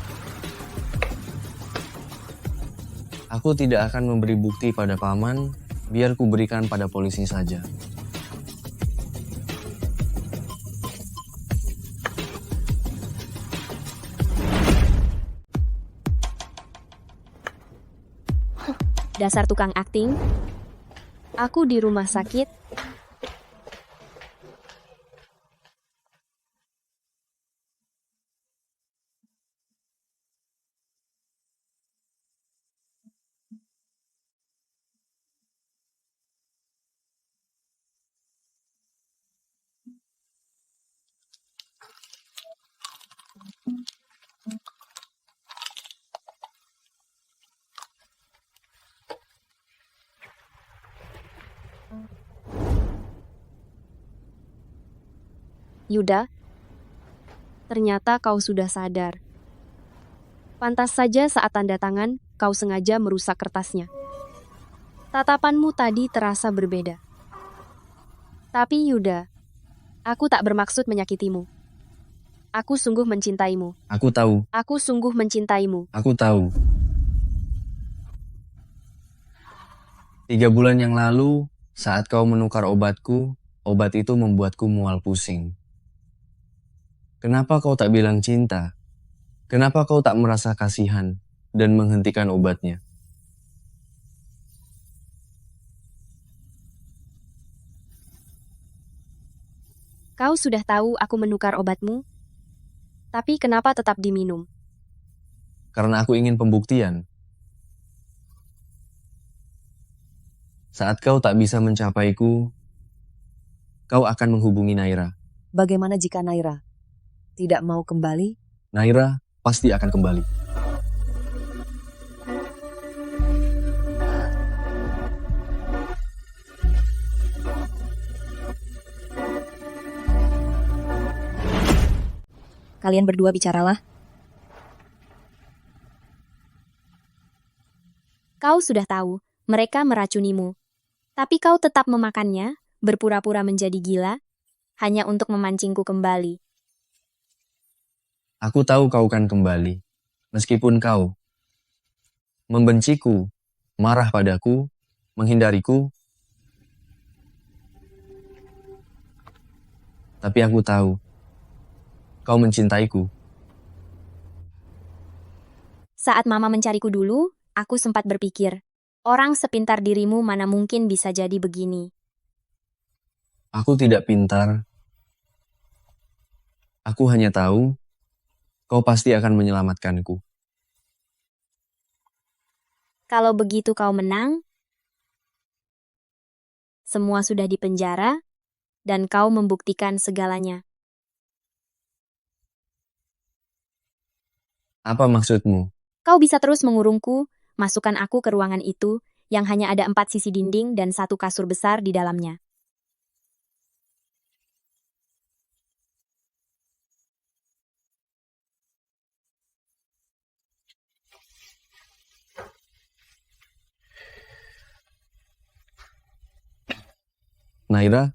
Aku tidak akan memberi bukti pada Paman, biar ku berikan pada polisi saja. Dasar tukang akting. Aku di rumah sakit. Yuda, ternyata kau sudah sadar. Pantas saja saat tanda tangan, kau sengaja merusak kertasnya. Tatapanmu tadi terasa berbeda. Tapi Yuda, aku tak bermaksud menyakitimu. Aku sungguh mencintaimu. Aku tahu. Aku sungguh mencintaimu. Aku tahu. 3 bulan yang lalu, saat kau menukar obatku, obat itu membuatku mual pusing. Kenapa kau tak bilang cinta? Kenapa kau tak merasa kasihan dan menghentikan obatnya? Kau sudah tahu aku menukar obatmu, tapi kenapa tetap diminum? Karena aku ingin pembuktian. Saat kau tak bisa mencapaiku, kau akan menghubungi Naira. Bagaimana jika Naira tidak mau kembali? Naira pasti akan kembali. Kalian berdua bicaralah. Kau sudah tahu, mereka meracunimu. Tapi kau tetap memakannya, berpura-pura menjadi gila, hanya untuk memancingku kembali. Aku tahu kau kan kembali, meskipun kau membenciku, marah padaku, menghindariku. Tapi aku tahu, kau mencintaiku. Saat Mama mencariku dulu, aku sempat berpikir, orang sepintar dirimu mana mungkin bisa jadi begini. Aku tidak pintar. Aku hanya tahu, kau pasti akan menyelamatkanku. Kalau begitu kau menang, semua sudah di penjara, dan kau membuktikan segalanya. Apa maksudmu? Kau bisa terus mengurungku, masukkan aku ke ruangan itu, yang hanya ada 4 sisi dinding dan 1 kasur besar di dalamnya. Naira,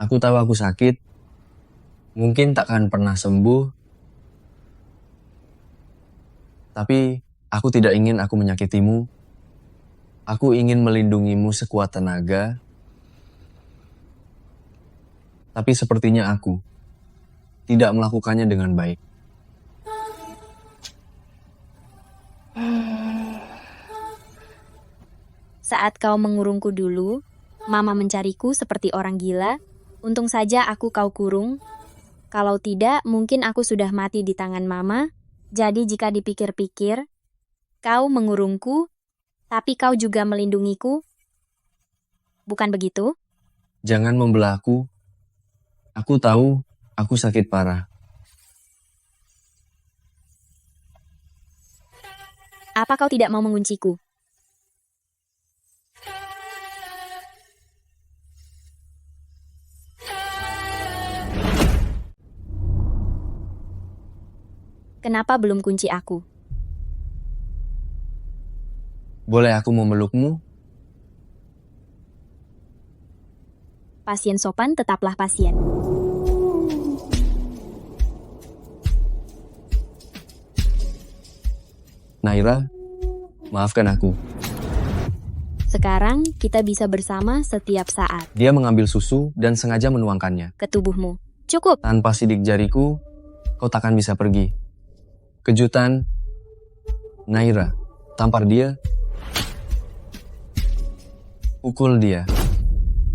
aku tahu aku sakit. Mungkin takkan pernah sembuh. Tapi aku tidak ingin aku menyakitimu. Aku ingin melindungimu sekuat tenaga. Tapi sepertinya aku tidak melakukannya dengan baik. Saat kau mengurungku dulu, Mama mencariku seperti orang gila. Untung saja aku kau kurung. Kalau tidak, mungkin aku sudah mati di tangan Mama. Jadi jika dipikir-pikir, kau mengurungku, tapi kau juga melindungiku. Bukan begitu? Jangan membelah aku. Aku tahu aku sakit parah. Apa kau tidak mau mengunciku? Kenapa belum kunci aku? Boleh aku memelukmu? Pasien sopan tetaplah pasien. Naira, maafkan aku. Sekarang kita bisa bersama setiap saat. Dia mengambil susu dan sengaja menuangkannya ke tubuhmu. Cukup. Tanpa sidik jariku, kau takkan bisa pergi. Kejutan, Naira, tampar dia. pukul dia.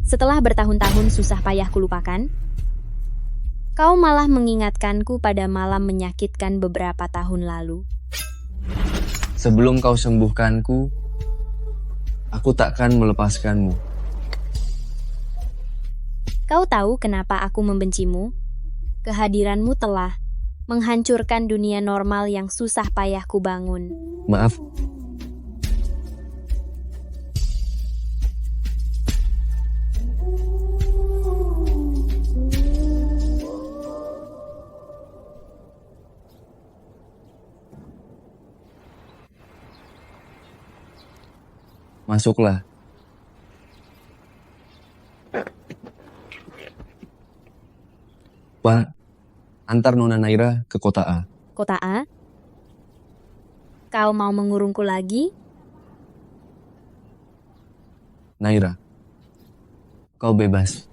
Setelah bertahun-tahun susah payah kulupakan, kau malah mengingatkanku pada malam menyakitkan beberapa tahun lalu. Sebelum kau sembuhkanku, aku takkan melepaskanmu. Kau tahu kenapa aku membencimu? Kehadiranmu telah menghancurkan dunia normal yang susah payah kubangun. Maaf. Masuklah. Pak, antar Nona Naira ke kota A. Kota A? Kau mau mengurungku lagi? Naira, kau bebas.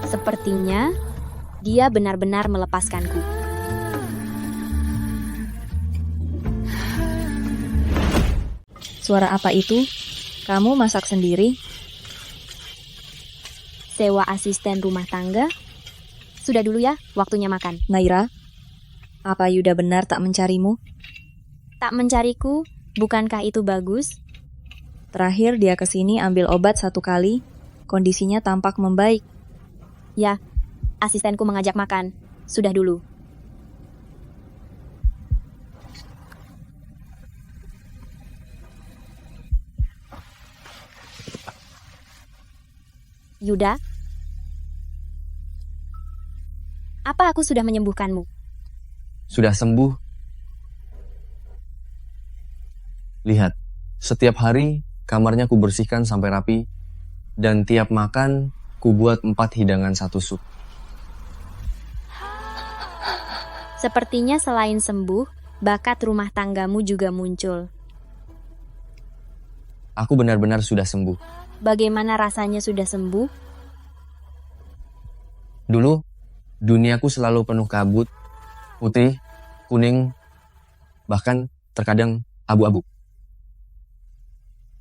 Sepertinya dia benar-benar melepaskanku. Suara apa itu? Kamu masak sendiri? Sewa asisten rumah tangga? Sudah dulu ya, waktunya makan. Naira, apa Yuda benar tak mencarimu? Tak mencariku, bukankah itu bagus? Terakhir dia kesini ambil obat 1 kali, kondisinya tampak membaik. Ya, asistenku mengajak makan. Sudah dulu. Yuda, apa aku sudah menyembuhkanmu? Sudah sembuh. Lihat, setiap hari kamarnya ku bersihkan sampai rapi, dan tiap makan ku buat 4 hidangan 1 sup. Sepertinya selain sembuh, bakat rumah tanggamu juga muncul. Aku benar-benar sudah sembuh. Bagaimana rasanya sudah sembuh? Dulu, duniaku selalu penuh kabut, putih, kuning, bahkan terkadang abu-abu.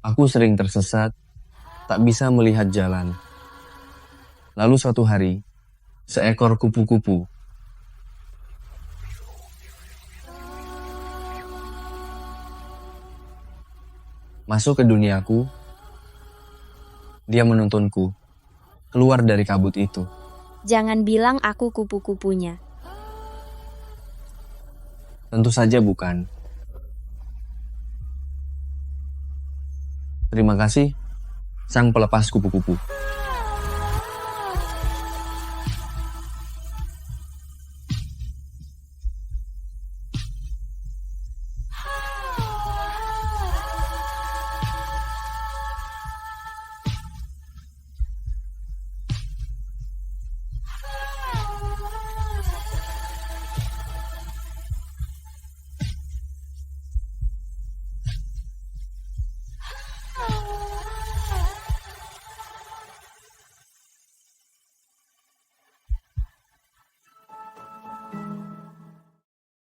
Aku sering tersesat, tak bisa melihat jalan. Lalu suatu hari, seekor kupu-kupu masuk ke duniaku. Dia menuntunku keluar dari kabut itu. Jangan bilang aku kupu-kupunya. Tentu saja bukan. Terima kasih, sang pelepas kupu-kupu.